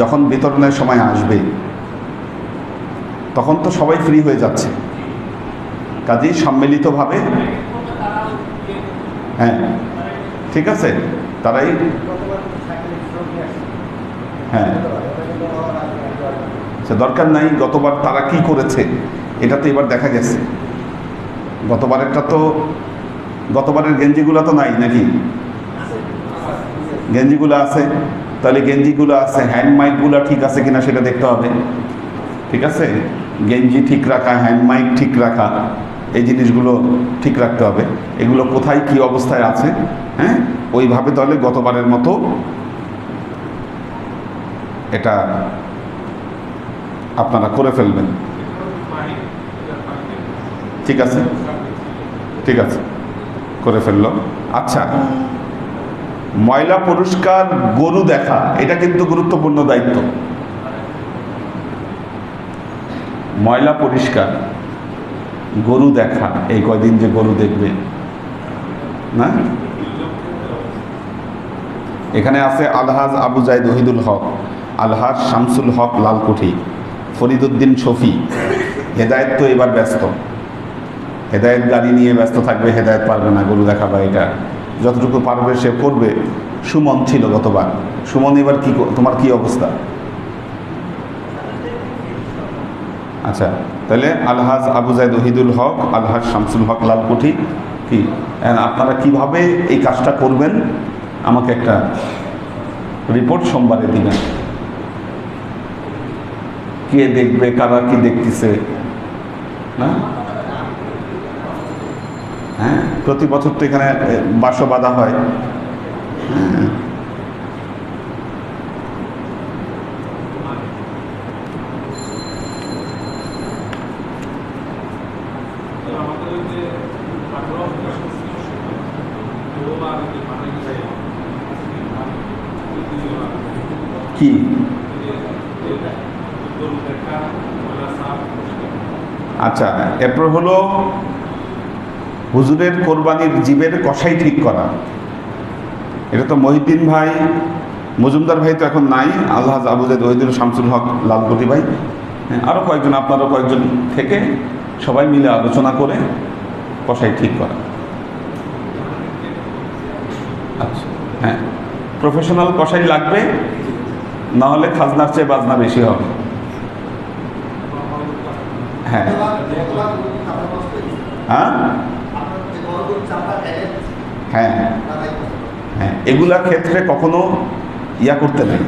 যখন বিতরণের সময় আসবে তখন তো সবাই ফ্রি হয়ে যাচ্ছে, কাজেই সম্মিলিতভাবে, হ্যাঁ ঠিক আছে, তারাই, হ্যাঁ সে দরকার নাই। গতবার তারা কি করেছে এটা তো এবার দেখা গেছে। গতবারেরটা তো, গতবারের গেঞ্জিগুলো তো নাই নাকি? গেঞ্জিগুলো আছে, তাহলে গেঞ্জিগুলো আছে, হ্যান্ড মাইকগুলো ঠিক আছে কিনা সেটা দেখতে হবে। ঠিক আছে? গেঞ্জি ঠিক রাখা, হ্যান্ড মাইক ঠিক রাখা, এই জিনিসগুলো ঠিক রাখতে হবে। এগুলো কোথায় কি অবস্থায় আছে, হ্যাঁ ওইভাবে তাহলে গতবারের মতো এটা আপনারা করে ফেলবেন। ঠিক আছে, ঠিক আছে, করে ফেললো। আচ্ছা, ময়লা পরিষ্কার, গরু দেখা, এটা কিন্তু গুরুত্বপূর্ণ দায়িত্ব। ময়লা পরিষ্কার, গরু দেখা, এই কয়দিন যে গরু দেখবে না। এখানে আছে আলহাজ আবু জাইদ ওহিদুল হক, আলহাজ শামসুল হক লালকুঠি, ফরিদুদ্দিন শফি। হেদায়েত তো এবার ব্যস্ত, হেদায়েত গাড়ি নিয়ে ব্যস্ত থাকবে, হেদায়েত পারবে না গরু দেখা বা এটা যতটুকু পারবে সে করবে। সুমন ছিল গতবার, সুমন এবার কি, তোমার কি অবস্থা? আচ্ছা, তাহলে আলহাজ আবু জাইদ ওহিদুল হক, আলহাজ শামসুল হক লালকুঠি, কি আপনারা কিভাবে এই কাজটা করবেন আমাকে একটা রিপোর্ট সোমবারে দিবেন। কে দেখবে, কারা কি দেখতেছে না। হ্যাঁ, প্রতি বছর তো এখানে বাসো বাঁধা হয়। হ্যাঁ, কি আচ্ছা, এরপর হলো হুজুরের কোরবানির জীবের কষাই ঠিক করা। এটা তো মহিউদ্দিন ভাই, মজুমদার ভাই তো এখন নাই, আলহাজ আবু জাইদ ওহিদুল শামসুল হক লালকুঠি ভাই, আরও কয়েকজন, আপনারও কয়েকজন থেকে সবাই মিলে আলোচনা করে কষাই ঠিক করা। আচ্ছা, হ্যাঁ প্রফেশনাল কষাই লাগবে, না হলে খাজনার চেয়ে বাজনা বেশি হবে। হ্যাঁ হ্যাঁ হ্যাঁ হ্যাঁ, এগুলা ক্ষেত্রে কখনো ইয়া করতে নাই,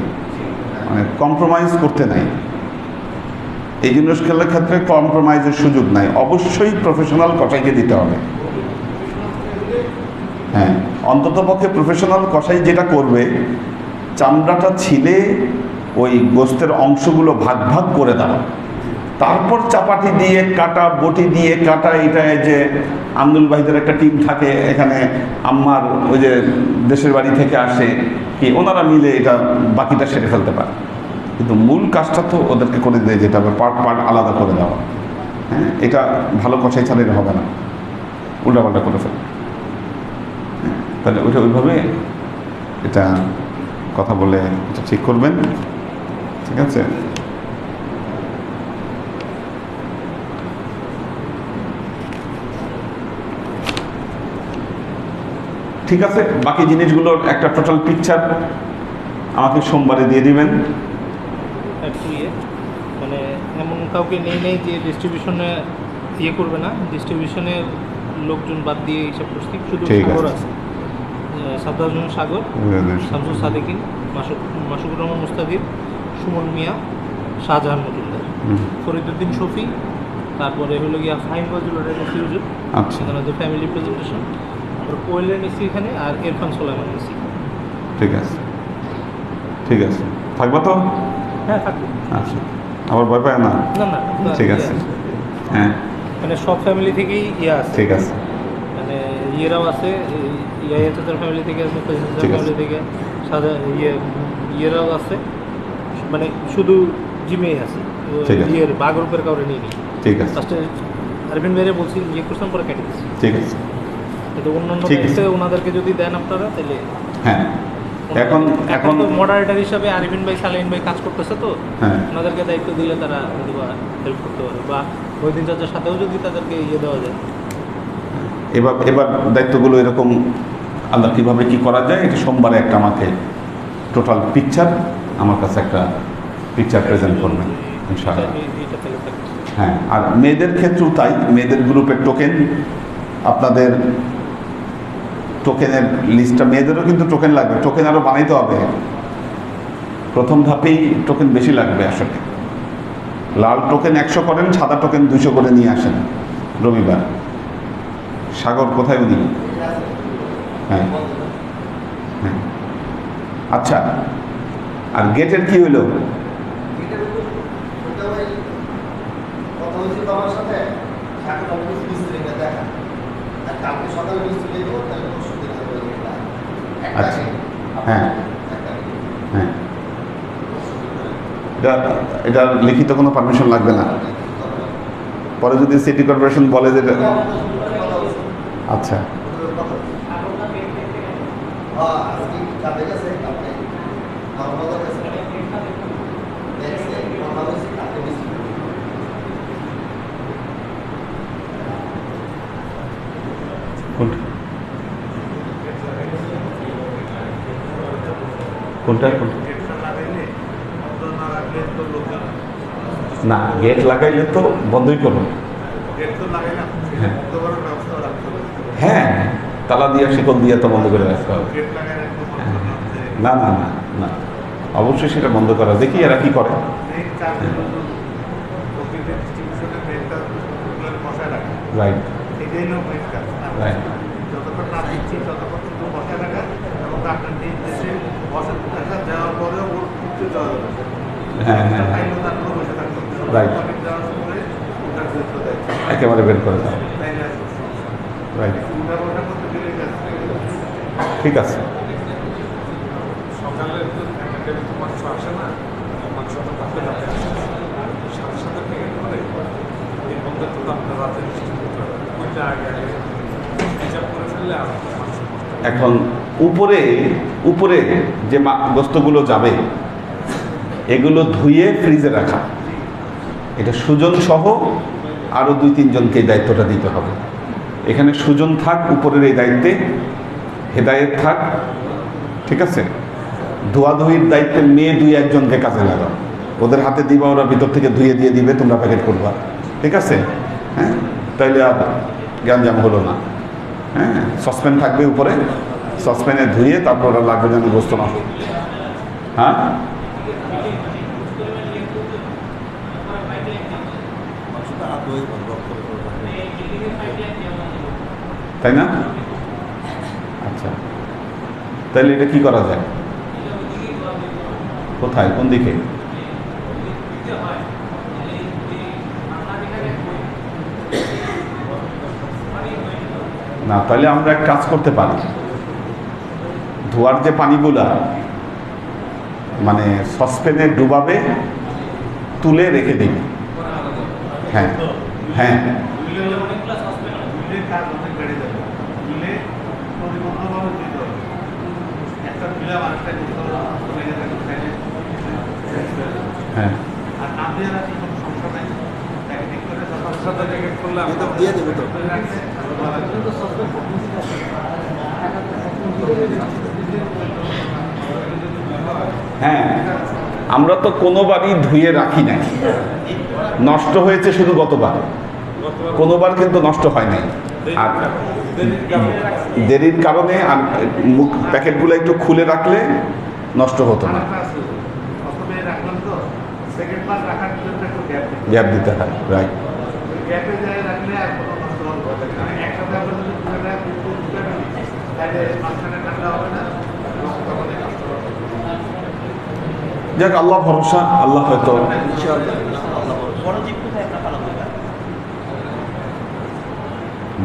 মানে কম্প্রোমাইজ করতে নাই। এই জিনিসগুলোর ক্ষেত্রে কম্প্রোমাইজের সুযোগ নাই, অবশ্যই প্রফেশনাল কষাইকে দিতে হবে। হ্যাঁ, অন্ততপক্ষে প্রফেশনাল কষাই যেটা করবে, চামড়াটা ছিলে ওই গোস্তের অংশগুলো ভাগ ভাগ করে দেওয়া, তারপর চাপাটি দিয়ে কাটা, বটি দিয়ে কাটা, এটা যে আন্দুল ভাইদের একটা টিম থাকে এখানে, আম্মার ওই যে দেশের বাড়ি থেকে আসে কি, ওনারা মিলে এটা বাকিটা সেরে ফেলতে পারে। কিন্তু মূল কাজটা তো ওদেরকে করে দেয়, যেটা পার্ট পার্ট আলাদা করে দেওয়া। হ্যাঁ, এটা ভালো কষাই ছাড়া হবে না, উল্টাপাল্টা করে ফেলে। তাহলে ওইটা ওইভাবে এটা কথা বলে এটা ঠিক করবেন, ঠিক আছে? ঠিক আছে, বাকি জিনিসগুলোর একটা টোটাল পিকচার আমাকে সোমবারে দিয়ে দিবেন। মানে এমন কাউকে নেই যে ডিস্ট্রিবিউশনে করবে না, ডিস্ট্রিবিউশনের লোকজন বাদ দিয়ে এইসব করছি, শুধু সাগর আছে, সাদ্দাম সাগর, শামসুল সাদেকিন, মাসুকুর রহমান মুস্তাফির, সুমন মিয়া, শাহজাহান মজুমদার, ফরিদুদ্দিন শফি, তারপরে হলো গিয়া ফাহিম ফজলুর হুজুর, এখানে যে ফ্যামিলি প্রেজেন্টেশন, কোয়েলের নিচ্ছি এখানে, আর ইরফান সোলাইমান নিচ্ছি। ঠিক আছে, ঠিক আছে, থাকবো তো? হ্যাঁ থাকবো। আচ্ছা, আবার ভয় পায় না? না না, ঠিক আছে। হ্যাঁ, মানে সব ফ্যামিলি থেকেই আছে। ঠিক আছে, মানে ইয়েরাও আছে, ইয়াহিয়া চাচার ফ্যামিলি থেকে আছে, ফ্যামিলি থেকে ইয়েরাও আছে, মানে শুধু জিমেই আছে, ইয়ের বা গ্রুপের কাউরে নিয়ে নিই। ঠিক আছে, ফার্স্টে আরবিন ভাইরে বলছি করতাম, পরে কেটে দিচ্ছি। ঠিক আছে, কিন্তু অন্যান্য ওনাদেরকে যদি দেন আপনারা, তাহলে হ্যাঁ, এখন তো মডারেটর হিসাবে আরবিন ভাই, সালাইন ভাই কাজ করতেছে, তো ওনাদেরকে দায়িত্ব দিলে তারা হেল্প করতে পারে, বা ওই দিন চাচার সাথেও যদি তাদেরকে দেওয়া যায়। এবার দায়িত্বগুলো এরকম আল্লাহ কীভাবে কী করা যায়, এটা সোমবারে একটা আমাকে টোটাল পিকচার, আমার কাছে একটা পিকচার প্রেজেন্ট করবেন ইনশাআল্লাহ। হ্যাঁ, আর মেয়েদের ক্ষেত্রেও তাই, মেয়েদের গ্রুপের টোকেন, আপনাদের টোকেনের লিস্টটা, মেয়েদেরও কিন্তু টোকেন লাগবে, টোকেন আরও বানাইতে হবে। প্রথম ধাপেই টোকেন বেশি লাগবে আসলে। লাল টোকেন 100 করেন, সাদা টোকেন 200 করে নিয়ে আসেন রবিবার। সাগর কোথায় উনি? হ্যাঁ হ্যাঁ, আচ্ছা, আর গেটের কি হইল? আচ্ছা, হ্যাঁ হ্যাঁ, এটা লিখিত কোনো পারমিশন লাগবে না, পরে যদি সিটি কর্পোরেশন বলে যে আচ্ছা, কোনটা না, গেট লাগাইলে তো বন্ধই করুন। হ্যাঁ, তালা দিয়ে শিকল দিয়ে তো বন্ধ করে রাখতে হবে। না না না না, অবশ্যই সেটা বন্ধ করা। দেখি এরা কি করে। রাইট রাইট, হ্যাঁ হ্যাঁ, রাইট, একেবারে বের করে দাও। রাইট, ঠিক আছে। এখন উপরে উপরে যে গোস্তগুলো যাবে, এগুলো ধুয়ে ফ্রিজে রাখা, এটা সুজন সহ আরও 2-3 জনকে দায়িত্বটা দিতে হবে। এখানে সুজন থাক উপরের এই দায়িত্বে, হেদায়েত থাক, ঠিক আছে? ধোয়াধুয়ির দায়িত্বে মেয়ে 2-1 জনকে কাজে লাগাও, ওদের হাতে দিবা, ওরা ভিতর থেকে ধুয়ে দিয়ে দিবে, তোমরা প্যাকেট করবা, ঠিক আছে? হ্যাঁ, তাইলে আর গ্যাঞ্জাম হলো না। হ্যাঁ, সসপ্যান থাকবে উপরে, সসপ্যানে ধুয়ে তারপর ওরা লাগবে যেন গোস্ত না। হ্যাঁ, তাই না? আচ্ছা, তাহলে এটা কি করা যায়? কোথায়, কোন দিকে? না, তাহলে আমরা এক কাজ করতে পারি, ধোয়ার যে পানিগুলা মানে সসপ্যানে ডুবাবে, তুলে রেখে দিবি। হ্যাঁ হ্যাঁ হ্যাঁ হ্যাঁ, আমরা তো কোনোবারই ধুয়ে রাখি নাই, নষ্ট হয়েছে শুধু গতবার, কোনোবার কিন্তু নষ্ট হয় নাই। আর দেরির কারণে আর মুখ প্যাকেটগুলো একটু খুলে রাখলে নষ্ট হতো না, গ্যাপ দিতে হয়। রাইট, যাক আল্লাহ ভরসা, আল্লাহ হয়তো।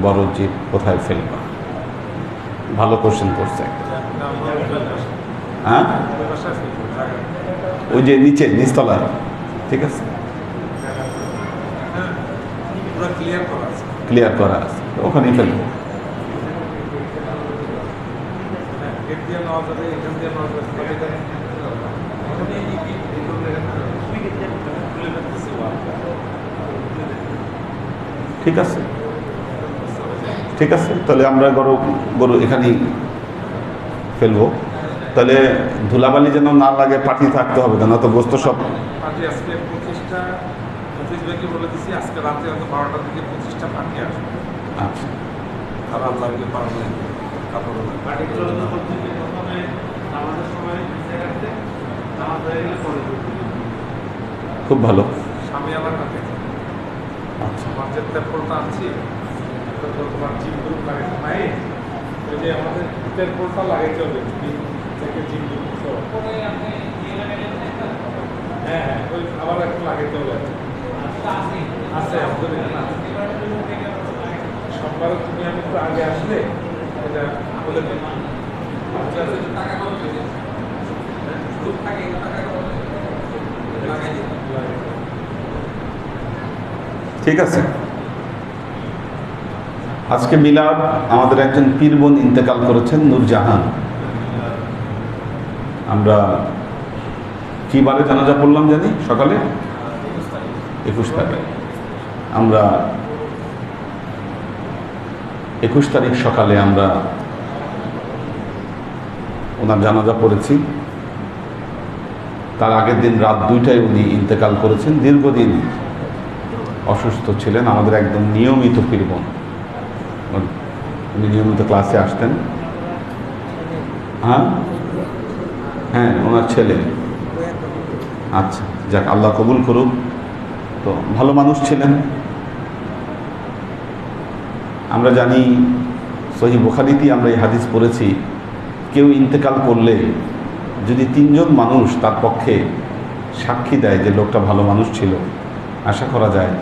বড় জীব কোথায় ফেলবা, ভালো কোশ্চেন করছে। হ্যাঁ, ওই যে নিচে নিচতলায়, ঠিক আছে, ক্লিয়ার করা আছে, ওখানেই ফেলবো। ঠিক আছে, ঠিক আছে, তাহলে আমরা গরু এখানেই ফেলবো। তাহলে ধুলাবালি যেন না লাগে, পাটি থাকতে হবে, কেন তো গোস্ত সব আজকে রাতে 12টার দিকে 25টা পাখি আসবে। আচ্ছা, আর আল্লাহকে পারলে খুব ভালো। স্বামী এলাকাতে আচ্ছা, মাঝের তেরপোলটা আনছি, তোমার জিম গ্রুপ লাগাইতে নাই, যদি আমাদের তেরপোলটা লাগাইতে হবে থেকে জিম গ্রুপ। হ্যাঁ হ্যাঁ, ওই আবার একটু লাগাইতে হবে, আছে আমাদের এখানে আছে। সোমবার তুমি আমি একটু আগে আসলে এটা বলে দিই। ঠিক আছে। আজকে মিলাদ, আমাদের একজন পীর বোন ইন্তেকাল করেছেন, নূরজাহান। আমরা কি বারে জানাজা পড়লাম জানি, সকালে 21 তারিখ। আমরা 21 তারিখ সকালে আমরা ওনার জানাজা পড়েছি। তার আগের দিন রাত 2টায় উনি ইন্তেকাল করেছেন। দীর্ঘদিন অসুস্থ ছিলেন, আমাদের একদম নিয়মিত পীর বোন। উনি নিয়মিত ক্লাসে আসতেন। হ্যাঁ হ্যাঁ, ওনার ছেলে। আচ্ছা, যাক, আল্লাহ কবুল করুক। তো ভালো মানুষ ছিলেন। আমরা জানি সহিহ বুখারীতেই আমরা এই হাদিস পড়েছি, কেউ ইন্তেকাল করলে যদি 3 জন মানুষ তার পক্ষে সাক্ষী দেয় যে লোকটা ভালো মানুষ ছিল, আশা করা যায়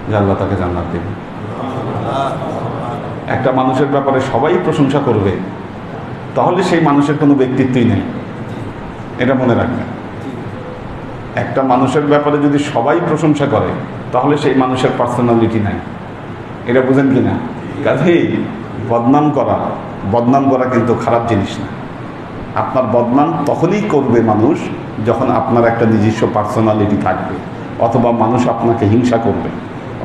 যে আল্লাহ তাকে জান্নাত দেবে। একটা মানুষের ব্যাপারে সবাই প্রশংসা করবে, তাহলে সেই মানুষের কোনো ব্যক্তিত্বই নেই, এটা মনে রাখবেন। একটা মানুষের ব্যাপারে যদি সবাই প্রশংসা করে, তাহলে সেই মানুষের পার্সোনালিটি নাই, এটা বুঝেন কি না? কাজেই বদনাম করা কিন্তু খারাপ জিনিস না। আপনার বদনাম তখনই করবে মানুষ যখন আপনার একটা নিজস্ব পার্সোনালিটি থাকবে, অথবা মানুষ আপনাকে হিংসা করবে,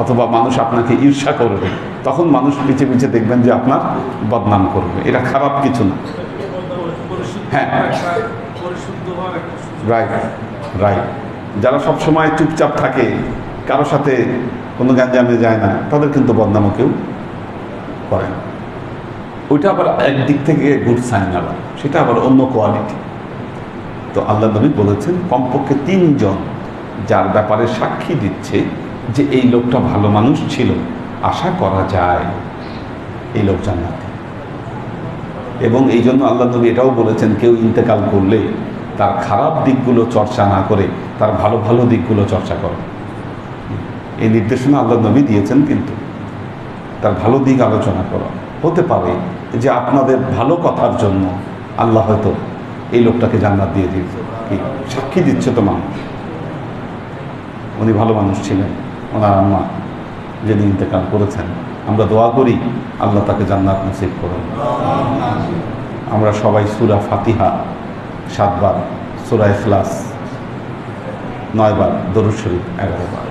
অথবা মানুষ আপনাকে ঈর্ষা করবে, তখন মানুষ পিছে পিছে দেখবেন যে আপনার বদনাম করবে। এটা খারাপ কিছু না। হ্যাঁ, রাইট রাইট। যারা সবসময় চুপচাপ থাকে, কারো সাথে কোনো গ্যাঞ্জামে যায় না, তাদের কিন্তু বদনামও কেউ করে না। ওইটা আবার একদিক থেকে গুড সাইন, আবার সেটা আবার অন্য কোয়ালিটি। তো আল্লাহ নবী বলেছেন কমপক্ষে 3 জন যার ব্যাপারে সাক্ষী দিচ্ছে যে এই লোকটা ভালো মানুষ ছিল, আশা করা যায় এই লোক জান্নাতি। এবং এই জন্য আল্লাহ নবী এটাও বলেছেন, কেউ ইন্তেকাল করলে তার খারাপ দিকগুলো চর্চা না করে তার ভালো ভালো দিকগুলো চর্চা করে। এই নির্দেশনা আল্লাহ নবী দিয়েছেন, কিন্তু তার ভালো দিক আলোচনা করা। হতে পারে যে আপনাদের ভালো কথার জন্য আল্লাহ হয়তো এই লোকটাকে জান্নাত দিয়ে দিয়েছে। কি সাক্ষী দিচ্ছে তো মানুষ, উনি ভালো মানুষ ছিলেন। ওনার আম্মা যিনি ইন্তেকাল করেছেন, আমরা দোয়া করি আল্লাহ তাকে জান্নাত নসিব করুন। আমরা সবাই সূরা ফাতিহা 7 বার, সূরা ইখলাস 9 বার, দরুদ শরীফ 11 বার।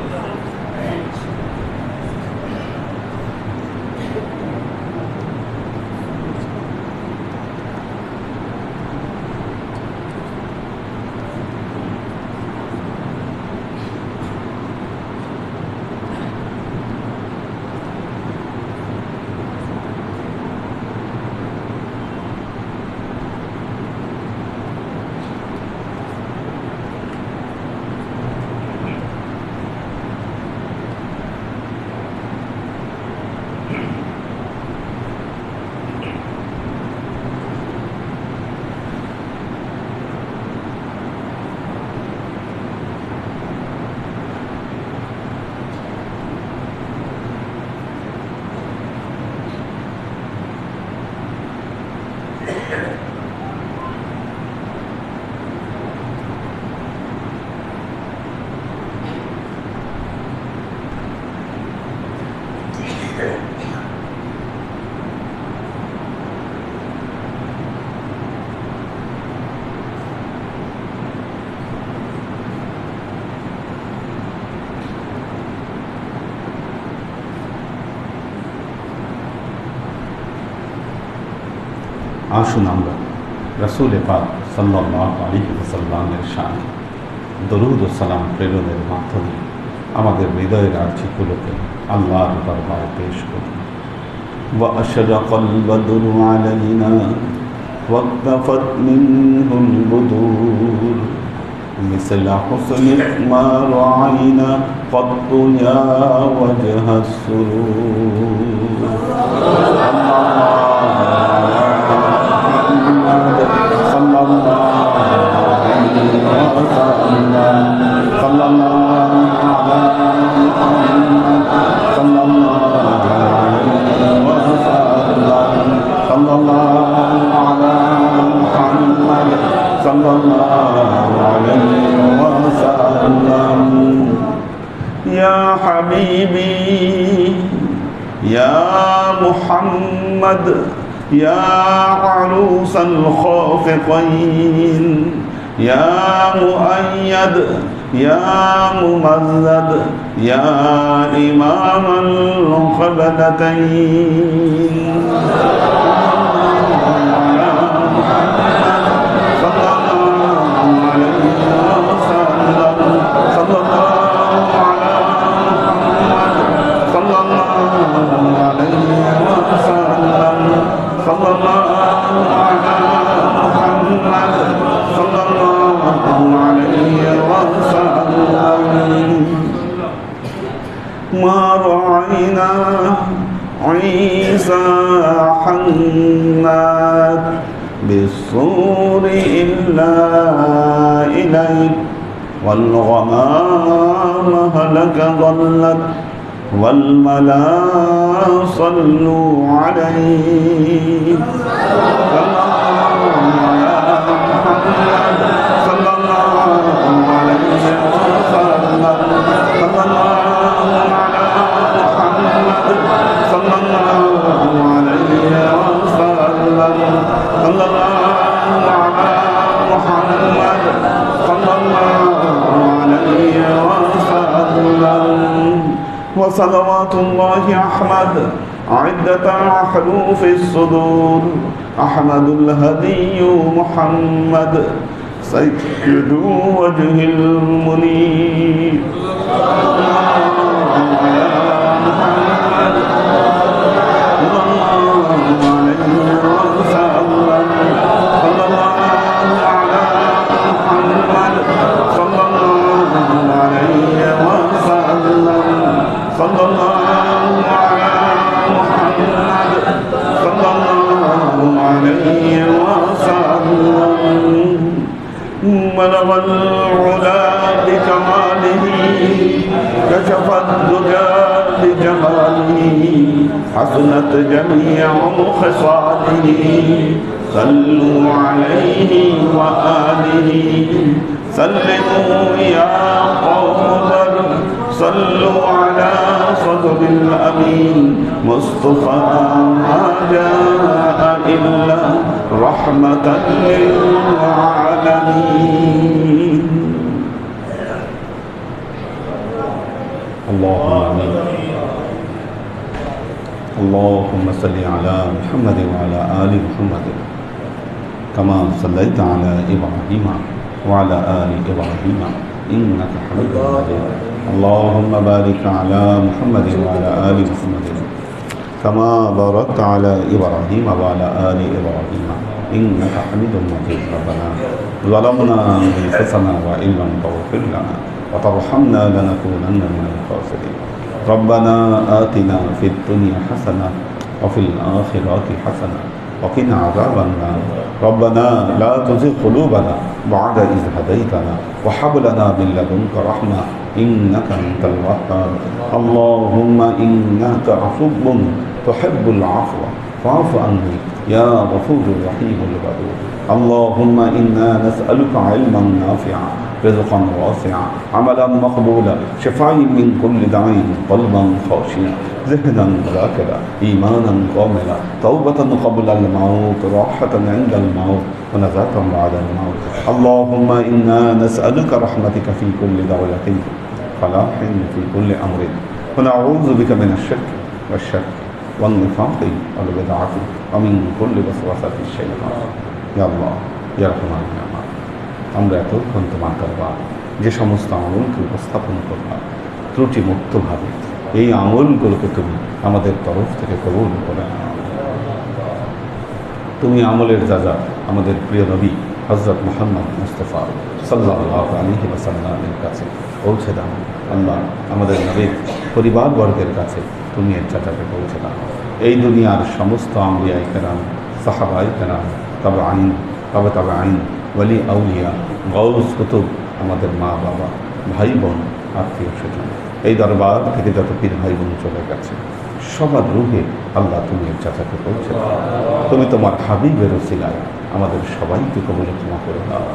আসুন আমরা রাসূল পাক সাল্লাল্লাহু আলাইহি ওয়াসাল্লামের শানে দরুদ ও সালাম প্রেরণের মাধ্যমে আমাদের হৃদয়ের আর্জিগুলোকে আল্লাহর দরবারে পেশ করি। وأشرق البدر علينا واقتفت منه البدور مثل حسنك ما رأينا قط يا وجه السرور صلى الله عليه وسلم صلى الله على محمد صلى الله عليه وسلم صلى الله على محمد صلى الله عليه وسلم يا حبيبي يا محمد يا عروس الخافقين يا مؤيد يا ممزد يا إمام القبلتين صلى الله على محمد صلى الله عليه وسلم ما رأينا عيسى حنات بالصور إلا إليك والغمام هلك ظلت والملا صلوا عليه صلى الله عليه وسلم صلى الله على محمد صلى الله عليه وسلم صلى الله على محمد صلى الله عليه وسلم وصلوات الله أحمد عدة حروف الصدور أحمد الهدي محمد سيد وجه المنير صلى الله على محمد صلى الله عليه وسلم بلغ العلا بكماله كشف الدجى بجماله حسن وحسنت جميع خصاله صلوا عليه وآله سلموا يا قوم بر صلوا على صدر الأمين مصطفى ما جاء إلا رحمة للعالمين اللهم آمين اللهم صل على محمد وعلى آل محمد كما صليت على إبراهيم وعلى آل إبراهيم إنك حميد مجيد اللهم بارك على محمد وعلى آل محمد كما باركت على إبراهيم وعلى آل إبراهيم إنك حميد مجيد ربنا ظلمنا أنفسنا وإن لم تغفر لنا وترحمنا لنكونن من الخاسرين ربنا آتنا في الدنيا حسنة وفي الآخرة حسنة وقنا عذاب النار ربنا لا تزغ قلوبنا بعد إذ هديتنا وهب لنا من لدنك رحمة إنك أنت الوهاب اللهم إنك عفو تحب العفو فاعف عني يا غفور رحيم الودود اللهم إنا نسألك علما نافعا رزقا واسعا عملا مقبولا شفاء من كل داء قلبا خاشعا ذهنا ذاكرا إيمانا كاملا توبة قبل الموت راحة عند الموت ونجاة بعد الموت اللهم إنا نسألك رحمتك في كل دولة فلاح في كل أمر ونعوذ بك من الشرك والشك والنفاق والبدعة ومن كل وسوسة الشيطان يا الله يا رحمن يا الله আমরা এতক্ষণ তোমার দরবার যে সমস্ত আমলকে উপস্থাপন করলাম ত্রুটি মুক্তভাবে এই আমলগুলোকে তুমি আমাদের তরফ থেকে কবুল করে নাও তুমি আমলের যা আমাদের প্রিয় নবী হযরত মুহাম্মদ মুস্তাফা সাল্লাল্লাহু আলাইহি ওয়াসাল্লামের কাছে পৌঁছে দাও আল্লাহ আমাদের নবীর পরিবারবর্গের কাছে তুমি এর চাটাকে পৌঁছে দাও এই দুনিয়ার সমস্ত আম্বিয়ায়ে কেরাম সাহাবায়ে কেরাম তবে আইন ওয়ালি আউলিয়া গাউস কুতুব আমাদের মা বাবা ভাই বোন আত্মীয় স্বজন এই দরবার থেকে যত পীর ভাই বোন চলে গেছে সবার রূহে আল্লাহ তুমি এর চাচাকে পৌঁছে দাও তুমি তোমার হাবিবের ওসিলায় আমাদের সবাইকে কবুল ক্ষমা করে দাও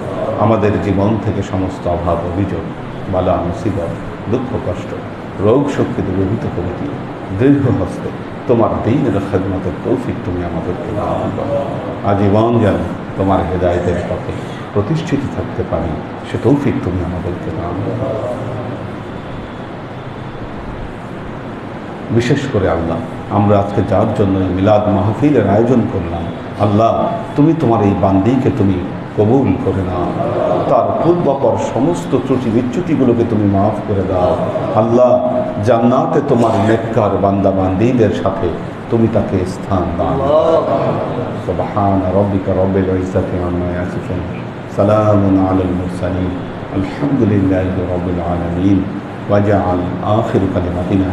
আমাদের জীবন থেকে সমস্ত অভাব অভিযোগ বালা মুসিবত দুঃখ কষ্ট রোগ শক্তি দূরীভূত করে দিয়ে দীর্ঘ হস্তে তোমার দ্বীনের খেদমতের তৌফিক তুমি আমাদেরকে দান করো আজীবন যেন তোমার হেদায়েতের পথে প্রতিষ্ঠিত থাকতে পারি সে তৌফিক তুমি আমাদেরকে দান করো বিশেষ করে আল্লাহ আমরা আজকে যার জন্য মিলাদ মাহফিলের আয়োজন করলাম আল্লাহ তুমি তোমার এই বান্দিকে তুমি কবুল করে নাও তার পূর্বপর সমস্ত ত্রুটি বিচ্যুতিগুলোকে তুমি মাফ করে দাও আল্লাহ জান্নাতে তোমার নেককার বান্দা বান্দীদের সাথে তুমি তাকে স্থান দাও সুবহান রাব্বিকা রাব্বিল ইজ্জাতি আম্মা ইয়াসিফুন সালামুন আলাল মুরসালিন আলহামদুলিল্লাহি রাব্বিল আলামিন ওয়াজআল আখির কালিমাতিনা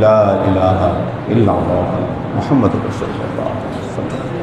লা ইলাহা ইল্লাল্লাহ মুহাম্মাদুর রাসূলুল্লাহ সাল্লাল্লাহু আলাইহি ওয়াসাল্লাম